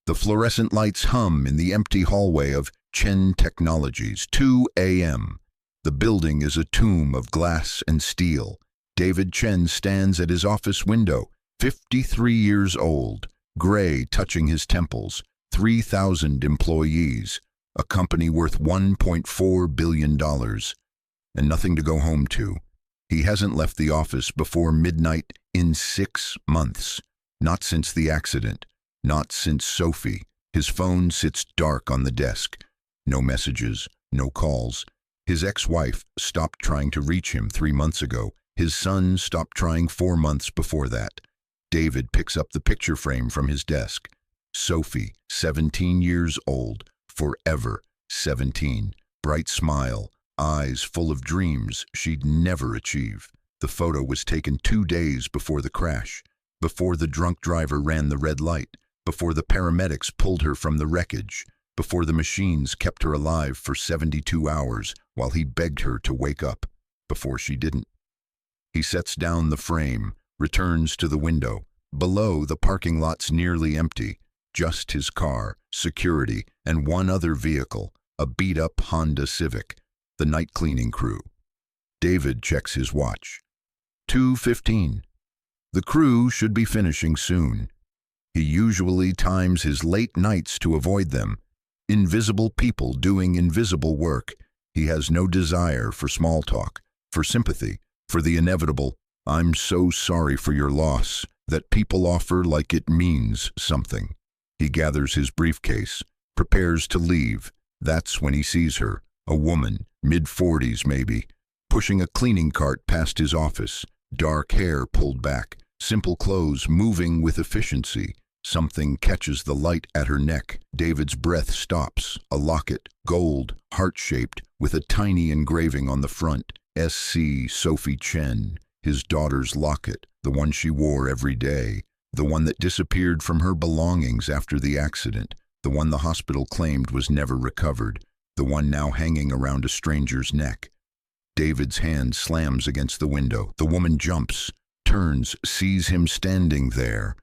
The fluorescent lights hum in the empty hallway of Chen Technologies, 2 a.m. The building is a tomb of glass and steel. David Chen stands at his office window, 53 years old, gray touching his temples, 3,000 employees, a company worth $1.4 billion, and nothing to go home to. He hasn't left the office before midnight in 6 months. Not since the accident. Not since Sophie. His phone sits dark on the desk. No messages, no calls. His ex-wife stopped trying to reach him 3 months ago. His son stopped trying 4 months before that. David picks up the picture frame from his desk. Sophie, 17 years old, forever 17. Bright smile, eyes full of dreams she'd never achieve. The photo was taken 2 days before the crash, before the drunk driver ran the red light, before the paramedics pulled her from the wreckage, before the machines kept her alive for 72 hours while he begged her to wake up, before she didn't. He sets down the frame, returns to the window. Below, the parking lot's nearly empty. Just his car, security, and one other vehicle, a beat-up Honda Civic, the night cleaning crew. David checks his watch. 2:15. The crew should be finishing soon. He usually times his late nights to avoid them. Invisible people doing invisible work. He has no desire for small talk, for sympathy, for the inevitable, "I'm so sorry for your loss," that people offer like it means something. He gathers his briefcase, prepares to leave. That's when he sees her, a woman, mid-40s maybe, pushing a cleaning cart past his office, dark hair pulled back, simple clothes moving with efficiency. Something catches the light at her neck. David's breath stops. A locket, gold, heart-shaped, with a tiny engraving on the front. S.C. Sophie Chen, his daughter's locket, the one she wore every day, the one that disappeared from her belongings after the accident, the one the hospital claimed was never recovered, the one now hanging around a stranger's neck. David's hand slams against the window. The woman jumps, turns, sees him standing there.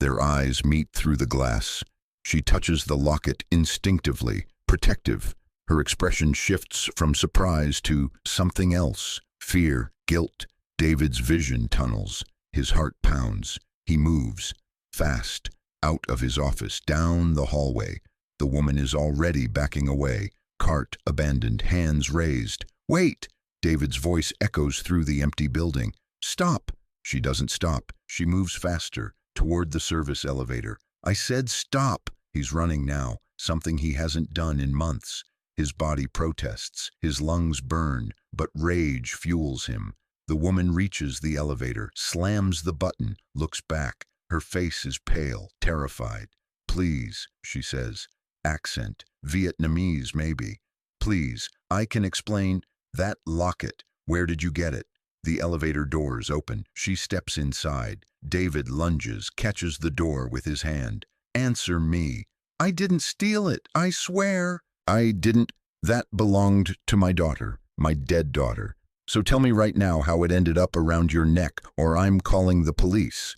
Their eyes meet through the glass. She touches the locket instinctively, protective. Her expression shifts from surprise to something else. Fear, guilt. David's vision tunnels. His heart pounds. He moves, fast, out of his office, down the hallway. The woman is already backing away. Cart abandoned, hands raised. "Wait!" David's voice echoes through the empty building. "Stop!" She doesn't stop. She moves faster, toward the service elevator. "I said stop!" He's running now, something he hasn't done in months. His body protests, his lungs burn, but rage fuels him. The woman reaches the elevator, slams the button, looks back. Her face is pale, terrified. "Please," she says. Accent, Vietnamese maybe. "Please, I can explain." "That locket, where did you get it?" The elevator doors open. She steps inside. David lunges, catches the door with his hand. "Answer me." "I didn't steal it, I swear." "I didn't. That belonged to my daughter, my dead daughter. So tell me right now how it ended up around your neck, or I'm calling the police."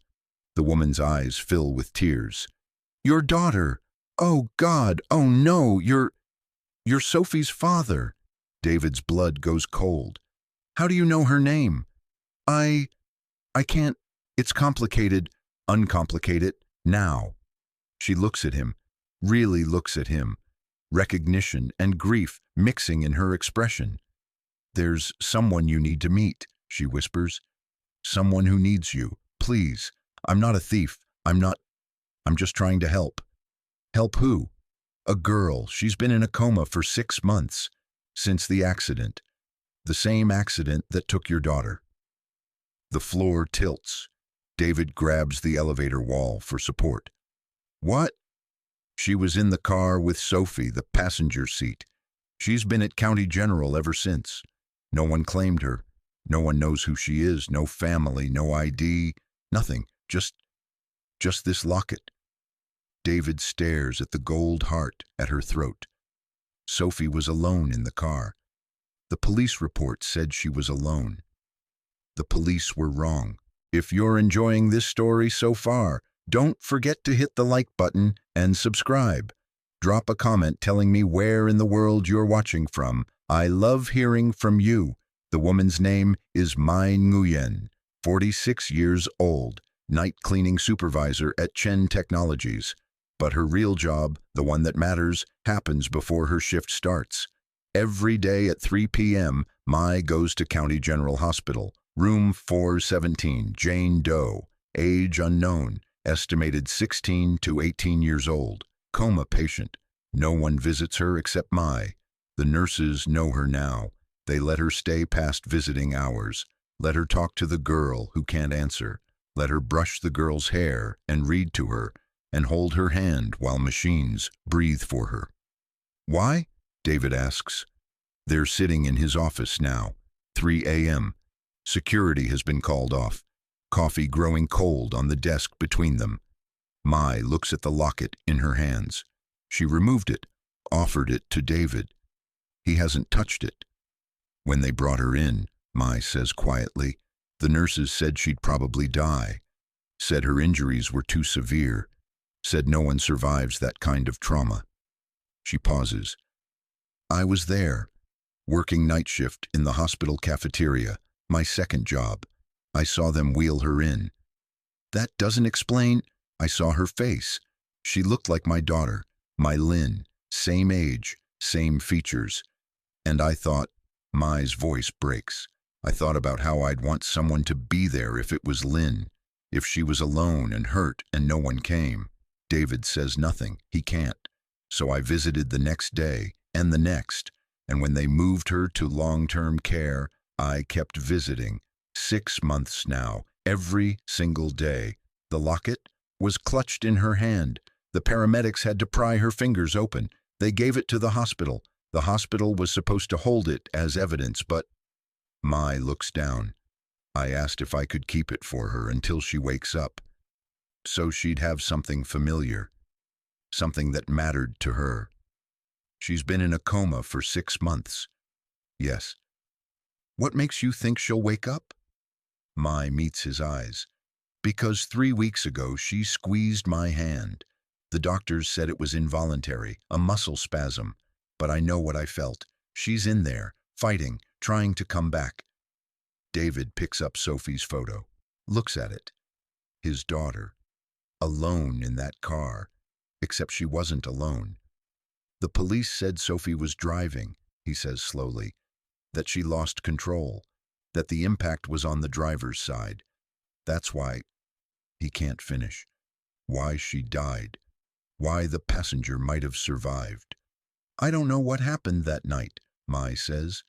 The woman's eyes fill with tears. "Your daughter. Oh, God. Oh, no. You're Sophie's father." David's blood goes cold. "How do you know her name?" I can't. It's complicated." "Uncomplicate it now." She looks at him, really looks at him. Recognition and grief mixing in her expression. "There's someone you need to meet," she whispers. "Someone who needs you. Please. I'm not a thief. I'm just trying to help." "Help who?" "A girl. She's been in a coma for 6 months. Since the accident. The same accident that took your daughter." The floor tilts. David grabs the elevator wall for support. "What?" "She was in the car with Sophie, the passenger seat. She's been at County General ever since. No one claimed her. No one knows who she is, no family, no ID, nothing. Just this locket." David stares at the gold heart at her throat. Sophie was alone in the car. The police report said she was alone. The police were wrong. If you're enjoying this story so far, Don't forget to hit the like button and subscribe. Drop a comment telling me where in the world you're watching from. I love hearing from you. The woman's name is Mai Nguyen, 46 years old, night cleaning supervisor at Chen Technologies. But her real job, the one that matters, happens before her shift starts. Every day at 3 p.m., Mai goes to County General Hospital, room 417, Jane Doe, age unknown, estimated 16 to 18 years old, coma patient. No one visits her except Mai. The nurses know her now. They let her stay past visiting hours. Let her talk to the girl who can't answer. Let her brush the girl's hair and read to her, and hold her hand while machines breathe for her. Why? David asks. They're sitting in his office now, 3 a.m. Security has been called off. Coffee growing cold on the desk between them. Mai looks at the locket in her hands. She removed it, offered it to David. He hasn't touched it. When they brought her in, Mai says quietly, the nurses said she'd probably die. Said her injuries were too severe. Said no one survives that kind of trauma. She pauses. I was there, working night shift in the hospital cafeteria, my second job. I saw them wheel her in. That doesn't explain. I saw her face. She looked like my daughter, my Lynn, same age, same features. And I thought, Mai's voice breaks. I thought about how I'd want someone to be there if it was Lynn, if she was alone and hurt and no one came. David says nothing. He can't. So I visited the next day and the next, and when they moved her to long-term care, I kept visiting. 6 months now, every single day. The locket was clutched in her hand. The paramedics had to pry her fingers open. They gave it to the hospital. The hospital was supposed to hold it as evidence, but Mai looks down. I asked if I could keep it for her until she wakes up, so she'd have something familiar, something that mattered to her. She's been in a coma for 6 months. Yes. What makes you think she'll wake up? Mai meets his eyes. Because 3 weeks ago she squeezed my hand. The doctors said it was involuntary, a muscle spasm. But I know what I felt. She's in there, fighting, trying to come back. David picks up Sophie's photo, looks at it. His daughter, alone in that car, except she wasn't alone. The police said Sophie was driving, he says slowly, that she lost control, that the impact was on the driver's side. That's why he can't finish. Why she died. Why the passenger might have survived. I don't know what happened that night, Mai says.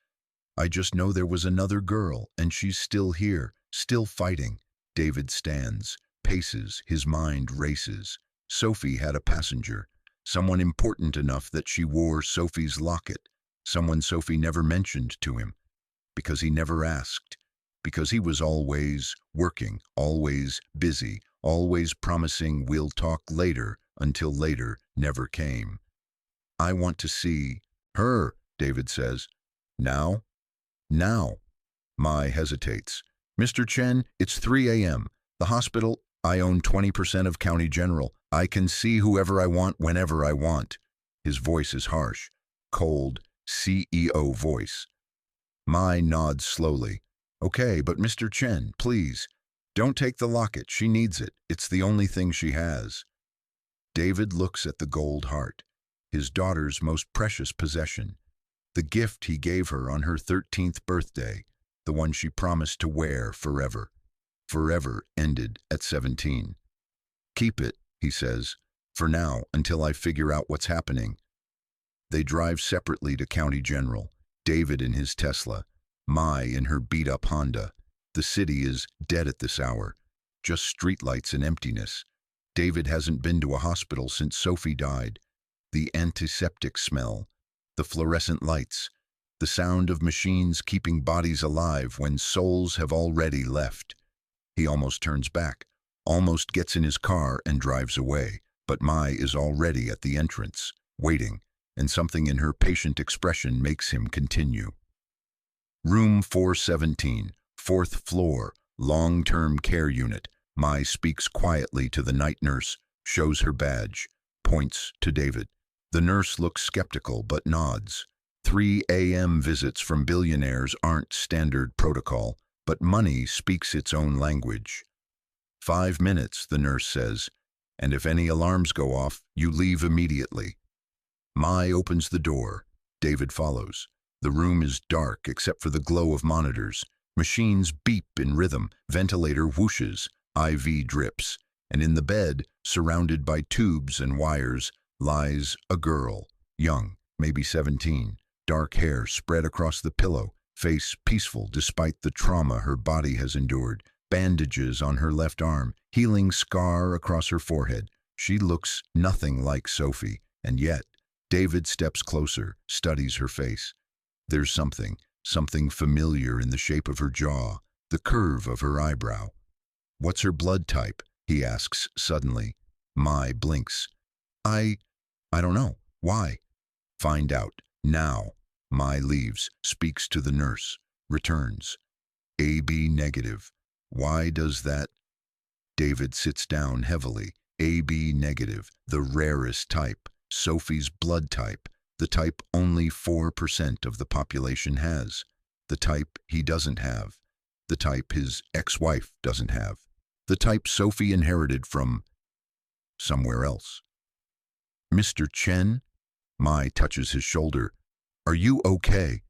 I just know there was another girl, and she's still here, still fighting. David stands, paces, his mind races. Sophie had a passenger, someone important enough that she wore Sophie's locket, someone Sophie never mentioned to him, because he never asked, because he was always working, always busy, always promising we'll talk later, until later never came. I want to see her, David says. Now? Now. Mai hesitates. Mr. Chen, it's 3 a.m. The hospital, I own 20% of County General. I can see whoever I want whenever I want. His voice is harsh, cold, CEO voice. Mai nods slowly. Okay, but Mr. Chen, please, don't take the locket. She needs it. It's the only thing she has. David looks at the gold heart, his daughter's most precious possession, the gift he gave her on her 13th birthday, the one she promised to wear forever. Forever ended at 17. Keep it, he says, for now, until I figure out what's happening. They drive separately to County General, David in his Tesla, Mai in her beat-up Honda. The city is dead at this hour, just streetlights and emptiness. David hasn't been to a hospital since Sophie died. The antiseptic smell, the fluorescent lights, the sound of machines keeping bodies alive when souls have already left. He almost turns back, almost gets in his car and drives away, but Mai is already at the entrance, waiting, and something in her patient expression makes him continue. Room 417, 4th floor, long-term care unit, Mai speaks quietly to the night nurse, shows her badge, points to David. The nurse looks skeptical but nods. 3 a.m. visits from billionaires aren't standard protocol, but money speaks its own language. 5 minutes, the nurse says, and if any alarms go off, you leave immediately. Mai opens the door. David follows. The room is dark except for the glow of monitors. Machines beep in rhythm, ventilator whooshes, IV drips, and in the bed, surrounded by tubes and wires, lies a girl, young, maybe 17, dark hair spread across the pillow, face peaceful despite the trauma her body has endured, bandages on her left arm, healing scar across her forehead. She looks nothing like Sophie, and yet, David steps closer, studies her face. There's something familiar in the shape of her jaw, the curve of her eyebrow. What's her blood type? He asks suddenly. Mai blinks. I don't know. Why? Find out. Now. Mai leaves, speaks to the nurse, returns. AB negative. Why does that? David sits down heavily. AB negative, the rarest type. Sophie's blood type, the type only 4% of the population has. The type he doesn't have. The type his ex-wife doesn't have. The type Sophie inherited from somewhere else. Mr. Chen? Mai touches his shoulder. Are you okay?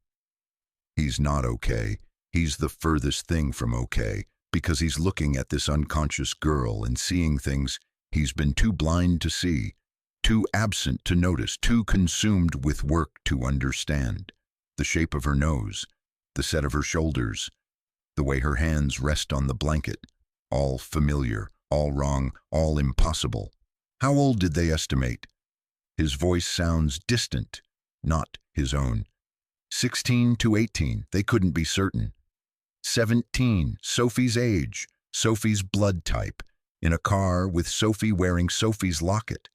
He's not okay. He's the furthest thing from okay, because he's looking at this unconscious girl and seeing things he's been too blind to see, too absent to notice, too consumed with work to understand. The shape of her nose, the set of her shoulders, the way her hands rest on the blanket, all familiar, all wrong, all impossible. How old did they estimate? His voice sounds distant, not his own. 16 to 18, they couldn't be certain. 17, Sophie's age, Sophie's blood type, in a car with Sophie wearing Sophie's locket.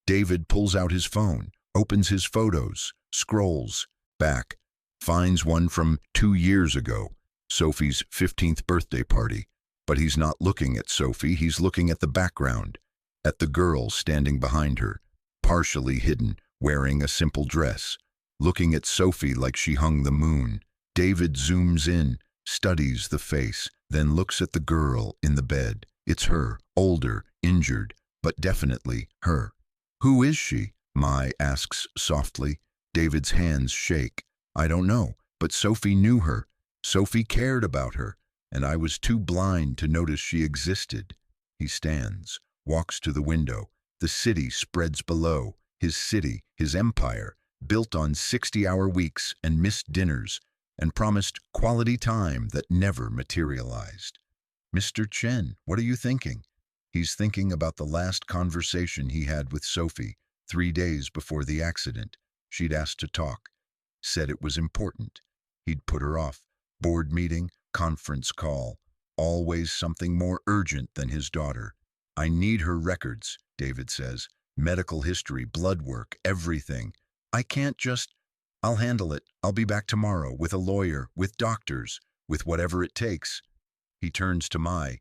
David pulls out his phone, opens his photos, scrolls back, finds one from 2 years ago, Sophie's 15th birthday party. But he's not looking at Sophie, he's looking at the background, at the girl standing behind her, partially hidden, wearing a simple dress, looking at Sophie like she hung the moon. David zooms in, studies the face, then looks at the girl in the bed. It's her, older, injured, but definitely her. Who is she? Mai asks softly. David's hands shake. I don't know, but Sophie knew her. Sophie cared about her, and I was too blind to notice she existed. He stands, walks to the window. The city spreads below. His city, his empire, built on 60-hour weeks and missed dinners, and promised quality time that never materialized. Mr. Chen, what are you thinking? He's thinking about the last conversation he had with Sophie 3 days before the accident. She'd asked to talk, said it was important. He'd put her off. Board meeting, conference call, always something more urgent than his daughter. I need her records, David says. Medical history, blood work, everything. I can't just... I'll handle it. I'll be back tomorrow with a lawyer, with doctors, with whatever it takes. He turns to Mai.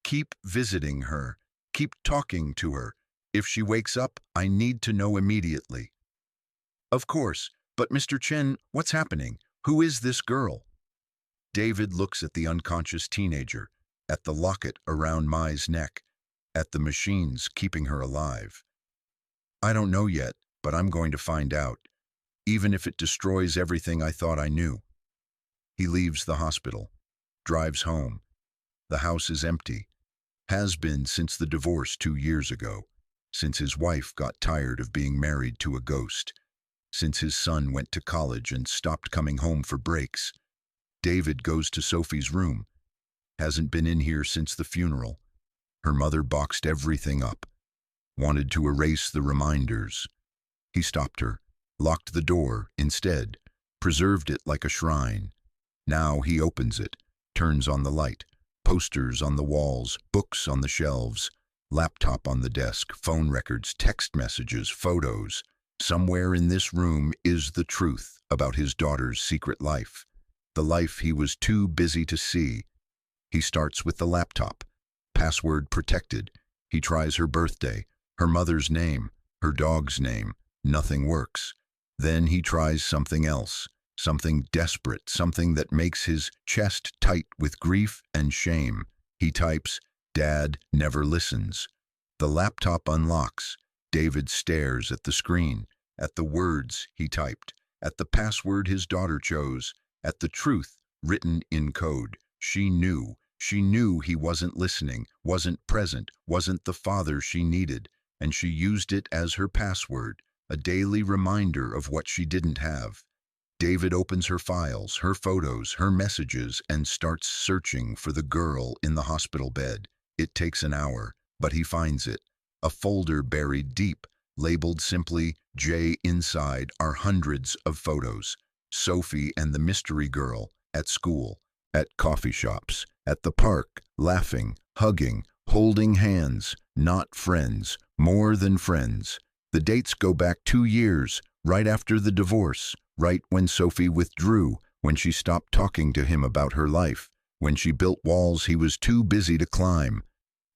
Keep visiting her. Keep talking to her. If she wakes up, I need to know immediately. Of course, but Mr. Chen, what's happening? Who is this girl? David looks at the unconscious teenager, at the locket around Mai's neck, at the machines keeping her alive. I don't know yet, but I'm going to find out, even if it destroys everything I thought I knew. He leaves the hospital, drives home. The house is empty, has been since the divorce 2 years ago, since his wife got tired of being married to a ghost, since his son went to college and stopped coming home for breaks. David goes to Sophie's room. Hasn't been in here since the funeral. Her mother boxed everything up, wanted to erase the reminders. He stopped her, locked the door instead, preserved it like a shrine. Now he opens it, turns on the light, posters on the walls, books on the shelves, laptop on the desk, phone records, text messages, photos. Somewhere in this room is the truth about his daughter's secret life, the life he was too busy to see. He starts with the laptop, password protected. He tries her birthday, her mother's name, her dog's name. Nothing works. Then he tries something else, something desperate, something that makes his chest tight with grief and shame. He types, "Dad never listens." The laptop unlocks. David stares at the screen, at the words he typed, at the password his daughter chose, at the truth written in code. She knew. She knew he wasn't listening, wasn't present, wasn't the father she needed, and she used it as her password, a daily reminder of what she didn't have. David opens her files, her photos, her messages, and starts searching for the girl in the hospital bed. It takes an hour, but he finds it. A folder buried deep, labeled simply J. Inside are hundreds of photos. Sophie and the mystery girl, at school, at coffee shops, at the park, laughing, hugging, holding hands, not friends, more than friends. The dates go back 2 years, right after the divorce, right when Sophie withdrew, when she stopped talking to him about her life, when she built walls he was too busy to climb.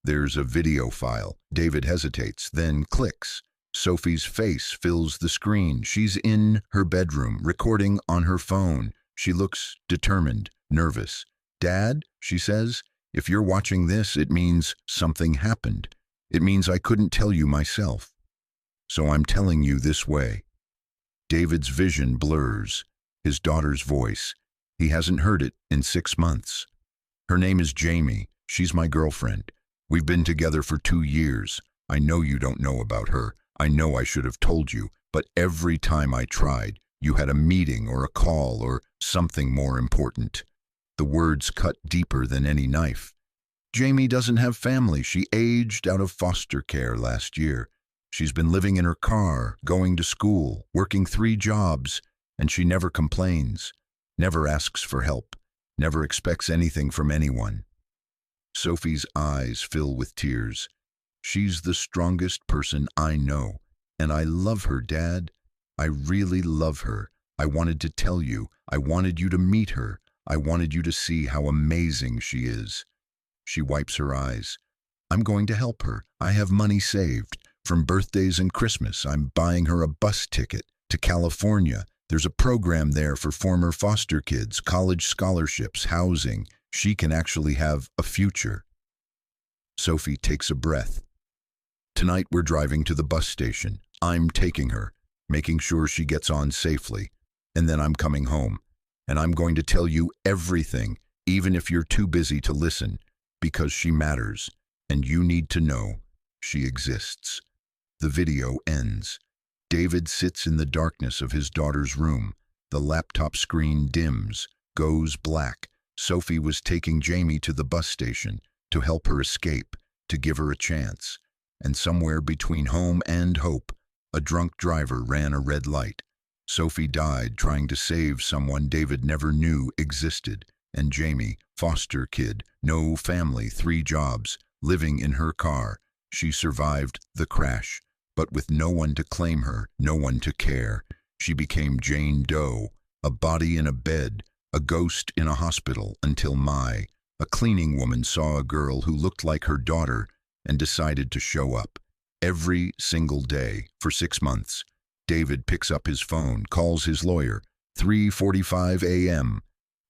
There's a video file. David hesitates, then clicks. Sophie's face fills the screen. She's in her bedroom, recording on her phone. She looks determined, nervous. "Dad," she says, "if you're watching this, it means something happened. It means I couldn't tell you myself. So I'm telling you this way." David's vision blurs. His daughter's voice. He hasn't heard it in 6 months. "Her name is Jamie. She's my girlfriend. We've been together for 2 years. I know you don't know about her. I know I should have told you, but every time I tried, you had a meeting or a call or something more important." The words cut deeper than any knife. Jamie doesn't have family. She aged out of foster care last year. She's been living in her car, going to school, working 3 jobs, and she never complains, never asks for help, never expects anything from anyone. Sophie's eyes fill with tears. "She's the strongest person I know, and I love her, Dad. I really love her. I wanted to tell you. I wanted you to meet her. I wanted you to see how amazing she is." She wipes her eyes. "I'm going to help her. I have money saved. From birthdays and Christmas, I'm buying her a bus ticket to California. There's a program there for former foster kids, college scholarships, housing. She can actually have a future." Sophie takes a breath. "Tonight we're driving to the bus station. I'm taking her, making sure she gets on safely. And then I'm coming home. And I'm going to tell you everything, even if you're too busy to listen, because she matters, and you need to know she exists." The video ends. David sits in the darkness of his daughter's room. The laptop screen dims, goes black. Sophie was taking Jamie to the bus station to help her escape, to give her a chance. And somewhere between home and hope, a drunk driver ran a red light. Sophie died trying to save someone David never knew existed. And Jamie, foster kid, no family, 3 jobs, living in her car. She survived the crash, but with no one to claim her, no one to care. She became Jane Doe, a body in a bed, a ghost in a hospital, until a cleaning woman, saw a girl who looked like her daughter and decided to show up. Every single day for 6 months, David picks up his phone, calls his lawyer, 3:45 a.m.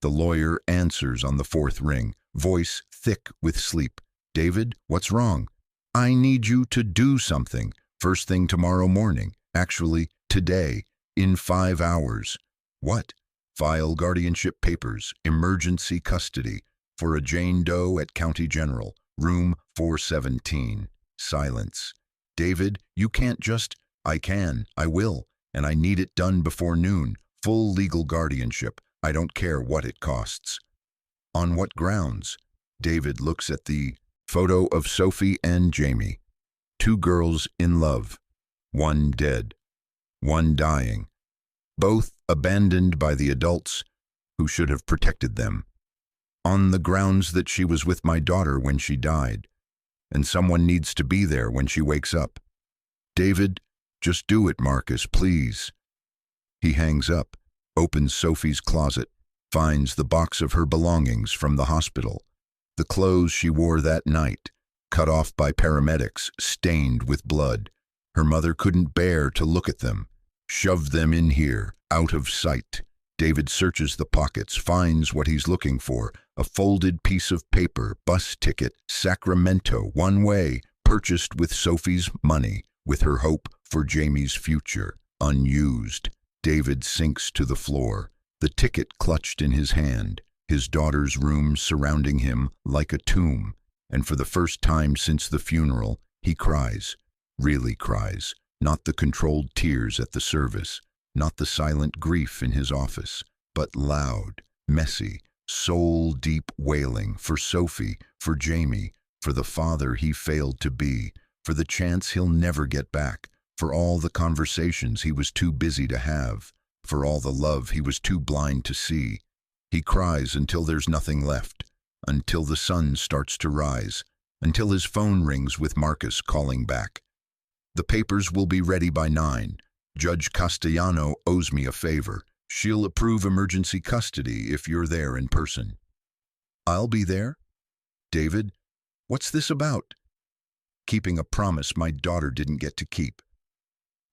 The lawyer answers on the 4th ring, voice thick with sleep. "David, what's wrong?" "I need you to do something. First thing tomorrow morning. Actually, today, in 5 hours." "What?" "File guardianship papers, emergency custody, for a Jane Doe at County General, room 417. Silence. "David, you can't just—" "I can, I will, and I need it done before noon. Full legal guardianship. I don't care what it costs." "On what grounds?" David looks at the photo of Sophie and Jamie. 2 girls in love. 1 dead. 1 dying. Both abandoned by the adults who should have protected them. On the grounds that she was with my daughter when she died, and someone needs to be there when she wakes up. "David, just do it, Marcus, please." He hangs up, opens Sophie's closet, finds the box of her belongings from the hospital, the clothes she wore that night, cut off by paramedics, stained with blood. Her mother couldn't bear to look at them. Shove them in here, out of sight. David searches the pockets, finds what he's looking for. A folded piece of paper, bus ticket, Sacramento, one way, purchased with Sophie's money, with her hope for Jamie's future, unused. David sinks to the floor, the ticket clutched in his hand, his daughter's room surrounding him like a tomb, and for the first time since the funeral, he cries, really cries, not the controlled tears at the service, not the silent grief in his office, but loud, messy, soul-deep wailing for Sophie, for Jamie, for the father he failed to be, for the chance he'll never get back, for all the conversations he was too busy to have, for all the love he was too blind to see. He cries until there's nothing left, until the sun starts to rise, until his phone rings with Marcus calling back. The papers will be ready by 9. Judge Castellano owes me a favor. She'll approve emergency custody if you're there in person. I'll be there? David, what's this about? Keeping a promise my daughter didn't get to keep.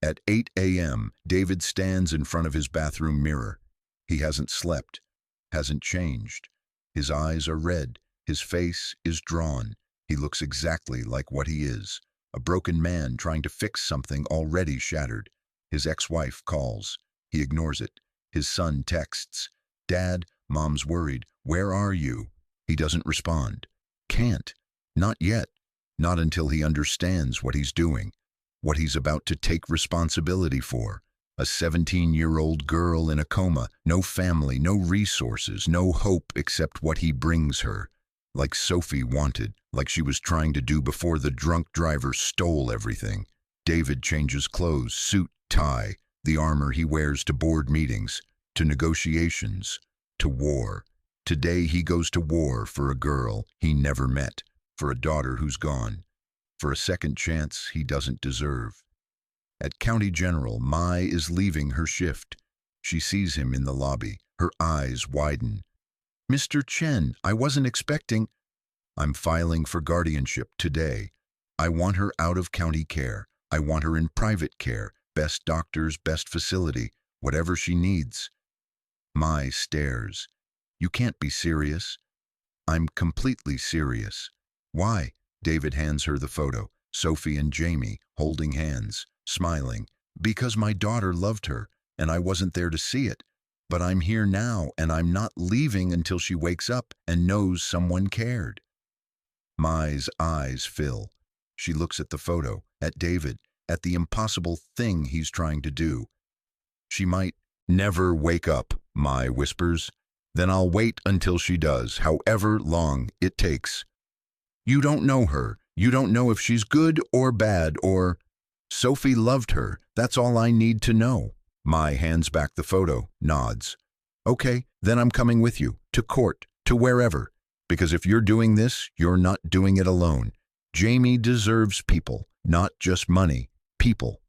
At 8 a.m., David stands in front of his bathroom mirror. He hasn't slept, hasn't changed. His eyes are red, his face is drawn. He looks exactly like what he is, a broken man trying to fix something already shattered. His ex-wife calls. He ignores it. His son texts, "Dad, Mom's worried. Where are you?" He doesn't respond. Can't. Not yet. Not until he understands what he's doing, what he's about to take responsibility for. A 17-year-old girl in a coma, no family, no resources, no hope except what he brings her. Like Sophie wanted, like she was trying to do before the drunk driver stole everything. David changes clothes, suit, tie, the armor he wears to board meetings, to negotiations, to war. Today he goes to war for a girl he never met, for a daughter who's gone, for a second chance he doesn't deserve. At County General, Mai is leaving her shift. She sees him in the lobby. Her eyes widen. "Mr. Chen, I wasn't expecting—" "I'm filing for guardianship today. I want her out of county care. I want her in private care, best doctors, best facility, whatever she needs." Mai stares. "You can't be serious." "I'm completely serious." "Why?" David hands her the photo, Sophie and Jamie, holding hands, smiling. "Because my daughter loved her, and I wasn't there to see it. But I'm here now, and I'm not leaving until she wakes up and knows someone cared." Mai's eyes fill. She looks at the photo, at David, at the impossible thing he's trying to do. "She might never wake up," Mai whispers. "Then I'll wait until she does, however long it takes." "You don't know her. You don't know if she's good or bad or—" "Sophie loved her. That's all I need to know." Mai hands back the photo, nods. "Okay, then I'm coming with you, to court, to wherever. Because if you're doing this, you're not doing it alone. Jamie deserves people, not just money, people."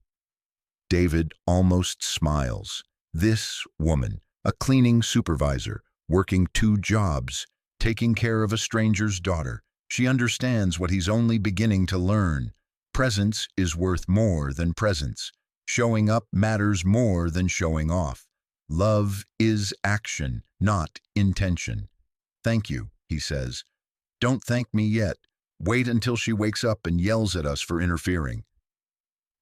David almost smiles. This woman, a cleaning supervisor, working 2 jobs, taking care of a stranger's daughter. She understands what he's only beginning to learn. Presence is worth more than presence. Showing up matters more than showing off. Love is action, not intention. "Thank you," he says. "Don't thank me yet. Wait until she wakes up and yells at us for interfering."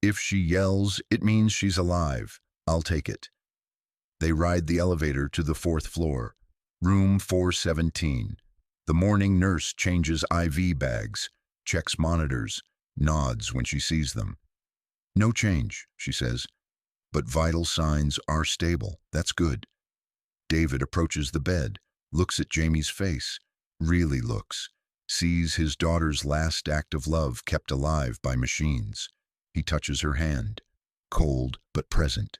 "If she yells, it means she's alive. I'll take it." They ride the elevator to the 4th floor, room 417. The morning nurse changes IV bags, checks monitors, nods when she sees them. "No change," she says, "but vital signs are stable. That's good." David approaches the bed, looks at Jamie's face, really looks, sees his daughter's last act of love kept alive by machines. He touches her hand, cold but present.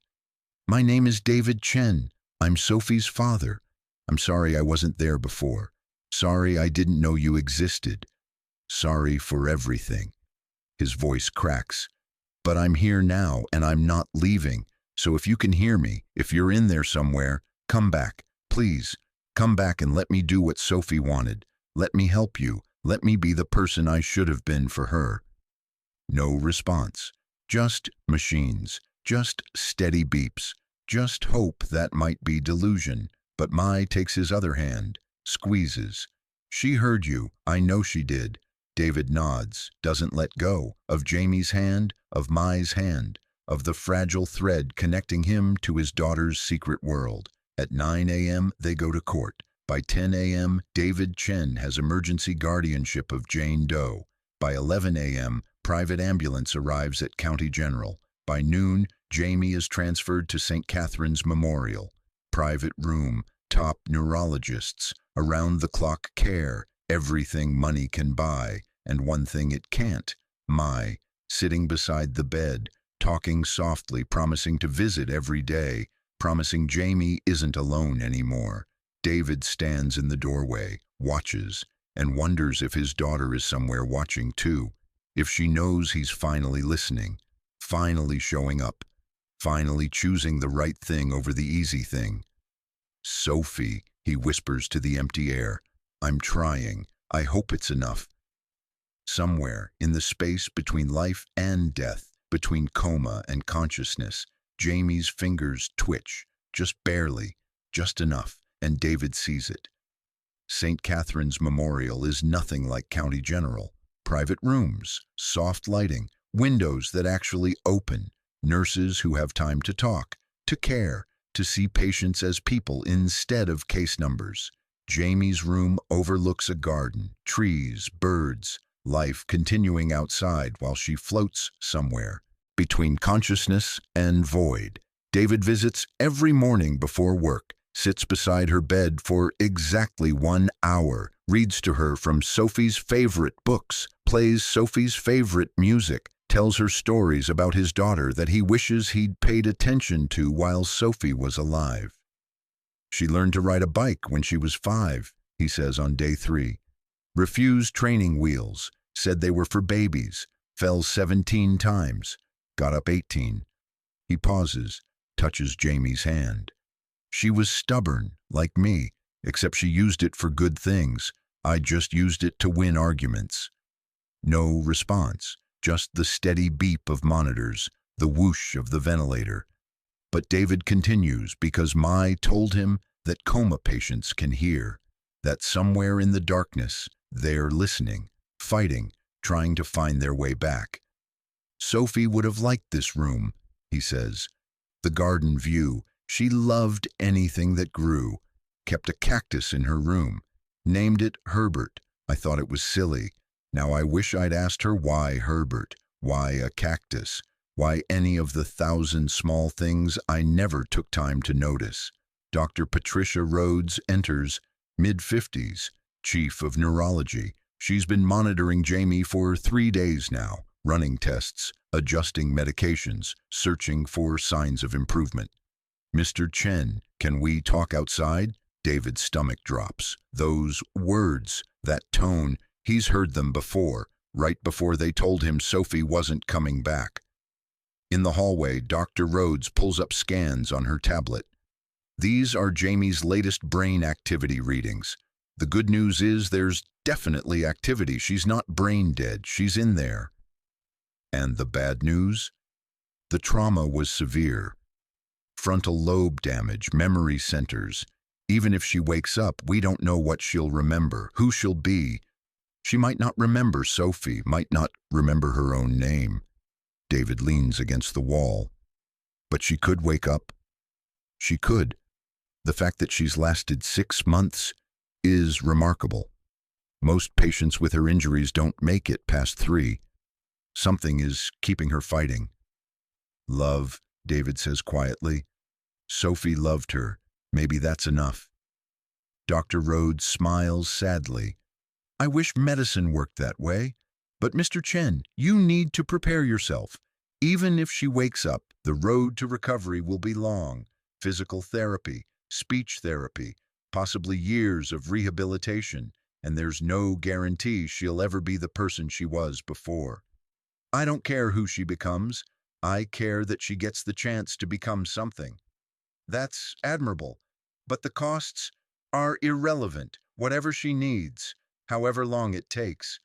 "My name is David Chen. I'm Sophie's father. I'm sorry I wasn't there before. Sorry I didn't know you existed. Sorry for everything." His voice cracks. "But I'm here now, and I'm not leaving. So if you can hear me, if you're in there somewhere, come back. Please, come back and let me do what Sophie wanted. Let me help you. Let me be the person I should have been for her. No response. Just machines. Just steady beeps. Just hope that might be delusion. But Mai takes his other hand, squeezes. She heard you. I know she did. David nods, doesn't let go, of Jamie's hand, of Mai's hand, of the fragile thread connecting him to his daughter's secret world. At 9 a.m., they go to court. By 10 a.m., David Chen has emergency guardianship of Jane Doe. By 11 a.m., private ambulance arrives at County General. By noon, Jamie is transferred to St. Catherine's Memorial. Private room, top neurologists, around-the-clock care, everything money can buy, and one thing it can't. Mai, sitting beside the bed, talking softly, promising to visit every day, promising Jamie isn't alone anymore. David stands in the doorway, watches, and wonders if his daughter is somewhere watching too, if she knows he's finally listening, finally showing up, finally choosing the right thing over the easy thing. Sophie, he whispers to the empty air, I'm trying. I hope it's enough. Somewhere, in the space between life and death, between coma and consciousness, Jamie's fingers twitch, just barely, just enough, and David sees it. St. Catherine's Memorial is nothing like County General. Private rooms, soft lighting, windows that actually open, nurses who have time to talk, to care, to see patients as people instead of case numbers. Jamie's room overlooks a garden, trees, birds, life continuing outside while she floats somewhere, between consciousness and void. David visits every morning before work, sits beside her bed for exactly 1 hour, reads to her from Sophie's favorite books, plays Sophie's favorite music, tells her stories about his daughter that he wishes he'd paid attention to while Sophie was alive. She learned to ride a bike when she was 5, he says on day 3. Refused training wheels, said they were for babies, fell 17 times, got up 18. He pauses, touches Jamie's hand. She was stubborn, like me, except she used it for good things. I just used it to win arguments. No response, just the steady beep of monitors, the whoosh of the ventilator. But David continues because Mai told him that coma patients can hear, that somewhere in the darkness, they're listening, fighting, trying to find their way back. Sophie would have liked this room, he says. The garden view. She loved anything that grew. Kept a cactus in her room. Named it Herbert. I thought it was silly. Now I wish I'd asked her why Herbert, why a cactus, why any of the 1,000 small things I never took time to notice. Dr. Patricia Rhodes enters, mid-50s, chief of neurology. She's been monitoring Jamie for 3 days now, running tests, adjusting medications, searching for signs of improvement. Mr. Chen, can we talk outside? David's stomach drops. Those words, that tone, he's heard them before, right before they told him Sophie wasn't coming back. In the hallway, Dr. Rhodes pulls up scans on her tablet. These are Jamie's latest brain activity readings. The good news is there's definitely activity. She's not brain dead. She's in there. And the bad news? The trauma was severe. Frontal lobe damage, memory centers. Even if she wakes up, we don't know what she'll remember, who she'll be. She might not remember Sophie, might not remember her own name. David leans against the wall. But she could wake up. She could. The fact that she's lasted 6 months is remarkable. Most patients with her injuries don't make it past 3. Something is keeping her fighting. Love, David says quietly. Sophie loved her. Maybe that's enough. Dr. Rhodes smiles sadly. I wish medicine worked that way. But Mr. Chen, you need to prepare yourself. Even if she wakes up, the road to recovery will be long. Physical therapy, speech therapy, possibly years of rehabilitation, and there's no guarantee she'll ever be the person she was before. I don't care who she becomes. I care that she gets the chance to become something. That's admirable, but the costs are irrelevant. Whatever she needs, however long it takes.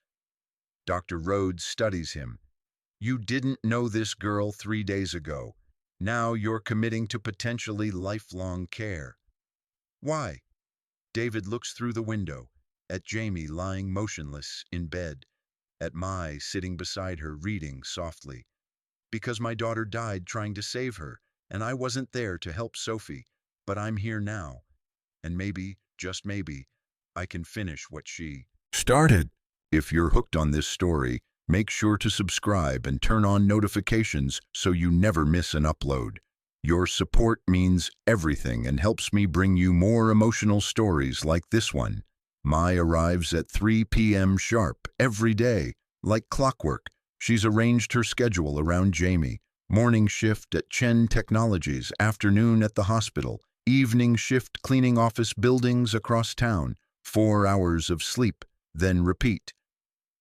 Dr. Rhodes studies him. You didn't know this girl 3 days ago. Now you're committing to potentially lifelong care. Why? David looks through the window, at Jamie lying motionless in bed, at Mai sitting beside her reading softly. Because my daughter died trying to save her, and I wasn't there to help Sophie, but I'm here now, and maybe, just maybe, I can finish what she started. If you're hooked on this story, make sure to subscribe and turn on notifications so you never miss an upload. Your support means everything and helps me bring you more emotional stories like this one. Mai arrives at 3 p.m. sharp every day, like clockwork. She's arranged her schedule around Jamie. Morning shift at Chen Technologies, afternoon at the hospital, evening shift cleaning office buildings across town, 4 hours of sleep, then repeat.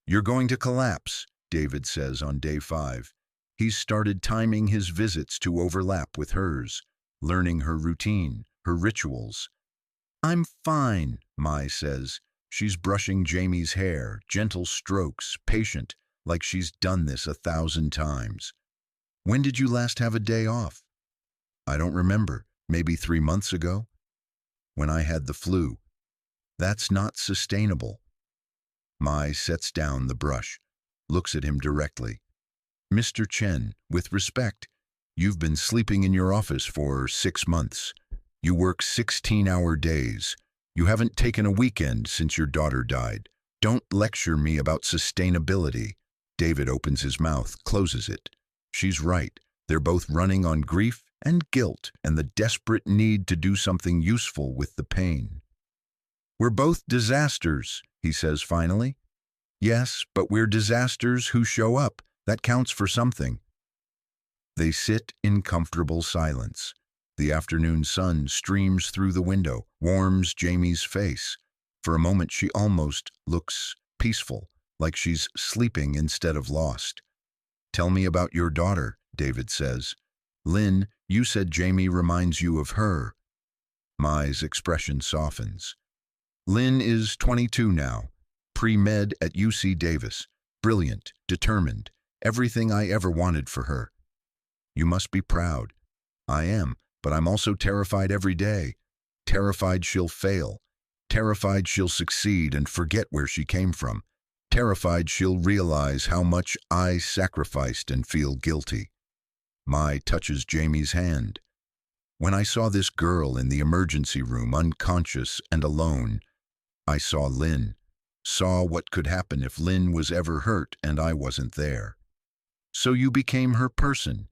You're going to collapse, David says on day 5. He's started timing his visits to overlap with hers, learning her routine, her rituals. I'm fine, Mai says. She's brushing Jamie's hair, gentle strokes, patient, like she's done this 1,000 times. When did you last have a day off? I don't remember, maybe 3 months ago? When I had the flu. That's not sustainable. Mai sets down the brush, looks at him directly. Mr. Chen, with respect, you've been sleeping in your office for 6 months. You work 16-hour days. You haven't taken a weekend since your daughter died. Don't lecture me about sustainability. David opens his mouth, closes it. She's right. They're both running on grief and guilt and the desperate need to do something useful with the pain. We're both disasters, he says finally. Yes, but we're disasters who show up. That counts for something. They sit in comfortable silence. The afternoon sun streams through the window, warms Jamie's face. For a moment she almost looks peaceful, like she's sleeping instead of lost. Tell me about your daughter, David says. Lynn, you said Jamie reminds you of her. Mai's expression softens. Lynn is 22 now, pre-med at UC Davis, brilliant, determined, everything I ever wanted for her. You must be proud. I am, but I'm also terrified every day. Terrified she'll fail. Terrified she'll succeed and forget where she came from. Terrified she'll realize how much I sacrificed and feel guilty. Mai touches Jamie's hand. When I saw this girl in the emergency room, unconscious and alone, I saw Lynn. Saw what could happen if Lynn was ever hurt and I wasn't there. So you became her person.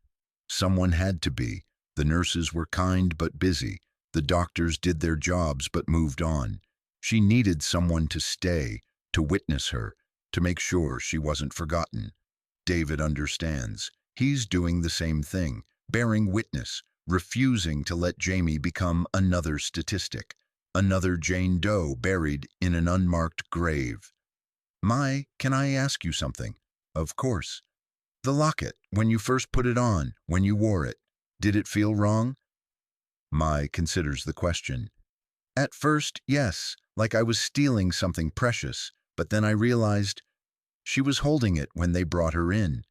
Someone had to be. The nurses were kind but busy. The doctors did their jobs but moved on. She needed someone to stay, to witness her, to make sure she wasn't forgotten. David understands. He's doing the same thing, bearing witness, refusing to let Jamie become another statistic, another Jane Doe buried in an unmarked grave. Mai, can I ask you something? Of course. The locket, when you first put it on, when you wore it, did it feel wrong? Mai considers the question. At first, yes, like I was stealing something precious, but then I realized she was holding it when they brought her in,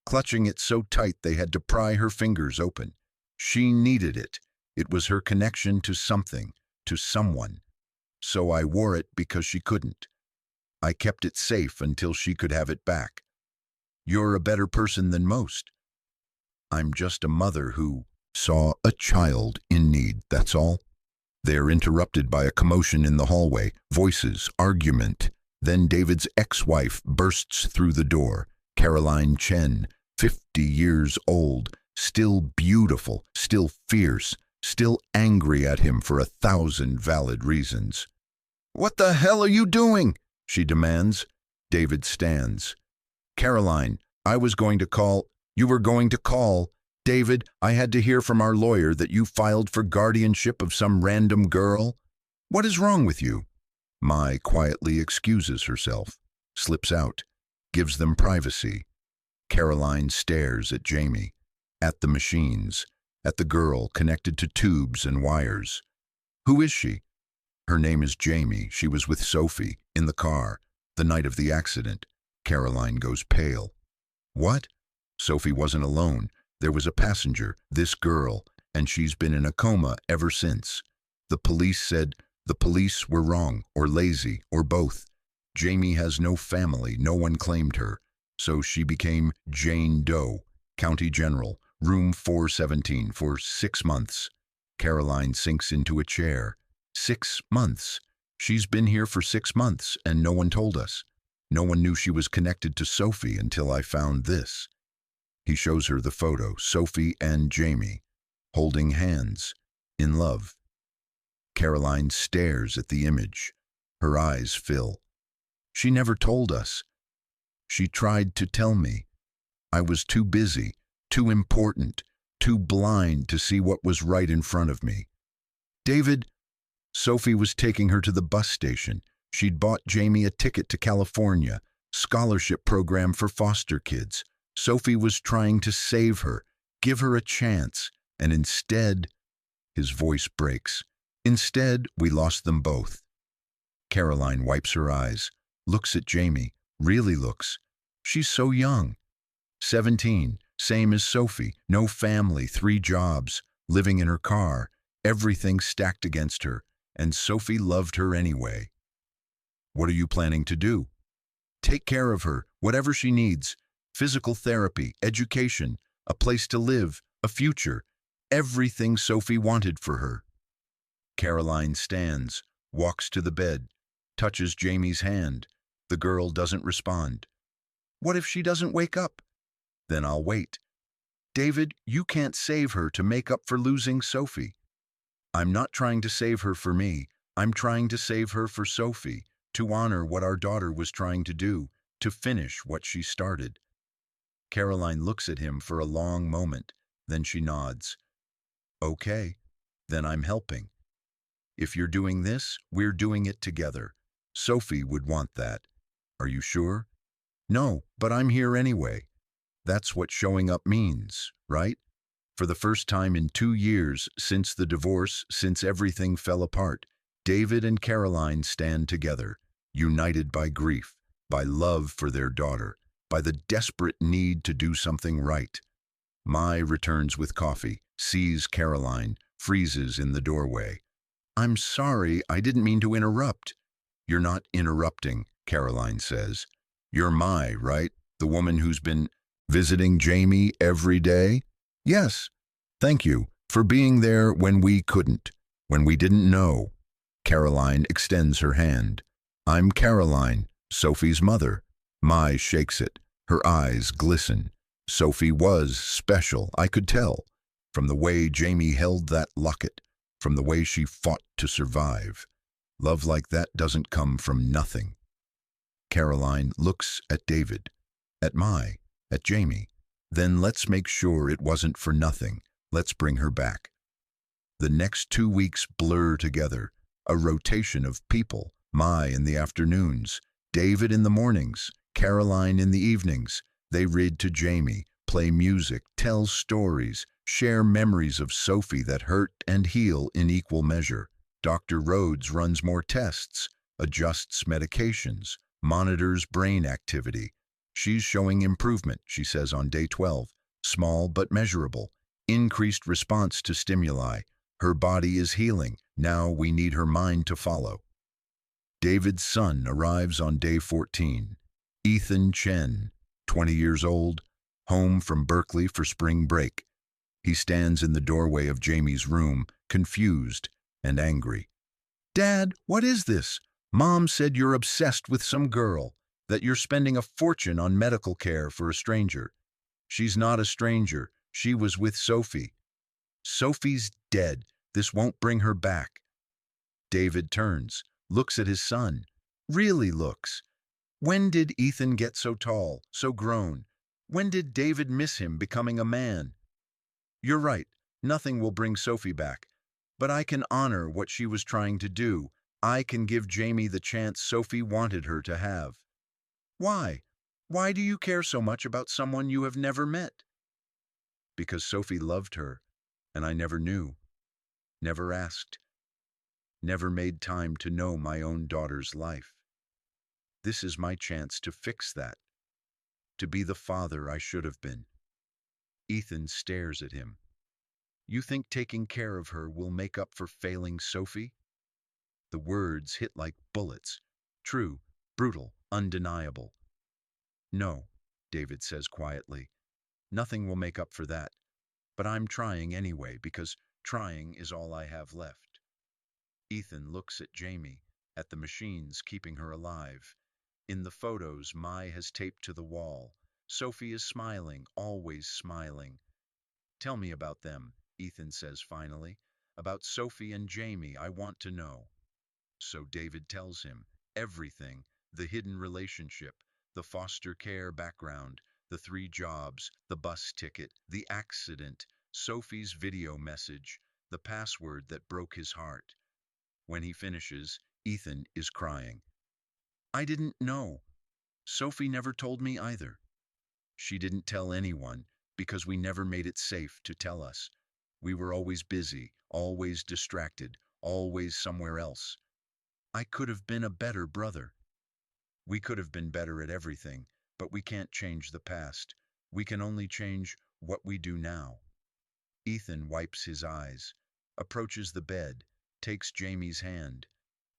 clutching it so tight they had to pry her fingers open. She needed it. It was her connection to something, to someone. So I wore it because she couldn't. I kept it safe until she could have it back. You're a better person than most. I'm just a mother who saw a child in need, that's all. They're interrupted by a commotion in the hallway, voices, argument. Then David's ex-wife bursts through the door. Caroline Chen, 50 years old, still beautiful, still fierce, still angry at him for 1,000 valid reasons. What the hell are you doing? She demands. David stands. Caroline, I was going to call. You were going to call. David, I had to hear from our lawyer that you filed for guardianship of some random girl. What is wrong with you? Mai quietly excuses herself, slips out, gives them privacy. Caroline stares at Jamie, at the machines, at the girl connected to tubes and wires. Who is she? Her name is Jamie. She was with Sophie, in the car. The night of the accident, Caroline goes pale. What? Sophie wasn't alone. There was a passenger, this girl, and she's been in a coma ever since. The police said the police were wrong, or lazy, or both. Jamie has no family, no one claimed her. So she became Jane Doe, County General, room 417 for 6 months. Caroline sinks into a chair. 6 months. She's been here for 6 months, and no one told us. No one knew she was connected to Sophie until I found this. He shows her the photo, Sophie and Jamie, holding hands, in love. Caroline stares at the image. Her eyes fill. She never told us. She tried to tell me. I was too busy, too important, too blind to see what was right in front of me. David, Sophie was taking her to the bus station. She'd bought Jamie a ticket to California, scholarship program for foster kids. Sophie was trying to save her, give her a chance, and instead, his voice breaks. Instead, we lost them both. Caroline wipes her eyes, looks at Jamie, really looks. She's so young. 17, same as Sophie, no family, 3 jobs, living in her car, everything stacked against her, and Sophie loved her anyway. What are you planning to do? Take care of her, whatever she needs. Physical therapy, education, a place to live, a future, everything Sophie wanted for her. Caroline stands, walks to the bed, touches Jamie's hand. The girl doesn't respond. What if she doesn't wake up? Then I'll wait. David, you can't save her to make up for losing Sophie. I'm not trying to save her for me. I'm trying to save her for Sophie, to honor what our daughter was trying to do, to finish what she started. Caroline looks at him for a long moment, then she nods. Okay, then I'm helping. If you're doing this, we're doing it together. Sophie would want that. Are you sure? No, but I'm here anyway. That's what showing up means, right? For the first time in 2 years, since the divorce, since everything fell apart, David and Caroline stand together, united by grief, by love for their daughter, by the desperate need to do something right. Mai returns with coffee, sees Caroline, freezes in the doorway. I'm sorry, I didn't mean to interrupt. You're not interrupting, Caroline says. You're Mai, right? The woman who's been visiting Jamie every day? Yes. Thank you for being there when we couldn't, when we didn't know. Caroline extends her hand. I'm Caroline, Sophie's mother. Mai shakes it. Her eyes glisten. Sophie was special, I could tell, from the way Jamie held that locket, from the way she fought to survive. Love like that doesn't come from nothing. Caroline looks at David, at Mai, at Jamie. Then let's make sure it wasn't for nothing. Let's bring her back. The next 2 weeks blur together, a rotation of people, Mai in the afternoons, David in the mornings, Caroline in the evenings. They read to Jamie, play music, tell stories, share memories of Sophie that hurt and heal in equal measure. Dr. Rhodes runs more tests, adjusts medications, monitors brain activity. She's showing improvement, she says on day 12, small but measurable, increased response to stimuli. Her body is healing. Now we need her mind to follow. David's son arrives on day 14. Ethan Chen, 20 years old, home from Berkeley for spring break. He stands in the doorway of Jamie's room, confused and angry. Dad, what is this? Mom said you're obsessed with some girl, that you're spending a fortune on medical care for a stranger. She's not a stranger. She was with Sophie. Sophie's dead. This won't bring her back. David turns, looks at his son. Really looks. When did Ethan get so tall, so grown? When did David miss him becoming a man? You're right. Nothing will bring Sophie back. But I can honor what she was trying to do. I can give Jamie the chance Sophie wanted her to have. Why? Why do you care so much about someone you have never met? Because Sophie loved her, and I never knew, never asked, never made time to know my own daughter's life. This is my chance to fix that, to be the father I should have been. Ethan stares at him. You think taking care of her will make up for failing Sophie? The words hit like bullets. True, brutal, undeniable. No, David says quietly. Nothing will make up for that. But I'm trying anyway, because trying is all I have left. Ethan looks at Jamie, at the machines keeping her alive. In the photos Mai has taped to the wall, Sophie is smiling, always smiling. Tell me about them, Ethan says finally. About Sophie and Jamie, I want to know. So David tells him everything, the hidden relationship, the foster care background, the 3 jobs, the bus ticket, the accident, Sophie's video message, the password that broke his heart. When he finishes, Ethan is crying. I didn't know. Sophie never told me either. She didn't tell anyone because we never made it safe to tell us. We were always busy, always distracted, always somewhere else. I could have been a better brother. We could have been better at everything, but we can't change the past. We can only change what we do now. Ethan wipes his eyes, approaches the bed, takes Jamie's hand.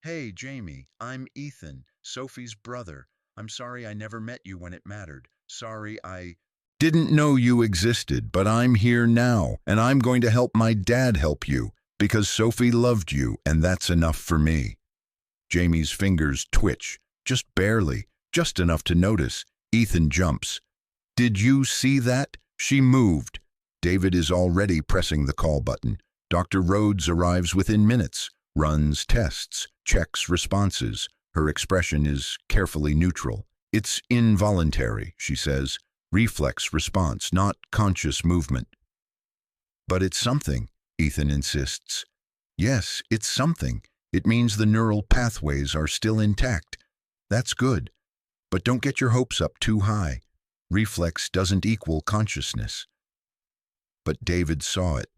Hey, Jamie, I'm Ethan, Sophie's brother. I'm sorry I never met you when it mattered. Sorry I didn't know you existed, but I'm here now, and I'm going to help my dad help you, because Sophie loved you, and that's enough for me. Jamie's fingers twitch, just barely, just enough to notice. Ethan jumps. Did you see that? She moved. David is already pressing the call button. Dr. Rhodes arrives within minutes, runs tests, checks responses. Her expression is carefully neutral. It's involuntary, she says. Reflex response, not conscious movement. But it's something, Ethan insists. Yes, it's something. It means the neural pathways are still intact. That's good. But don't get your hopes up too high. Reflex doesn't equal consciousness. But David saw it,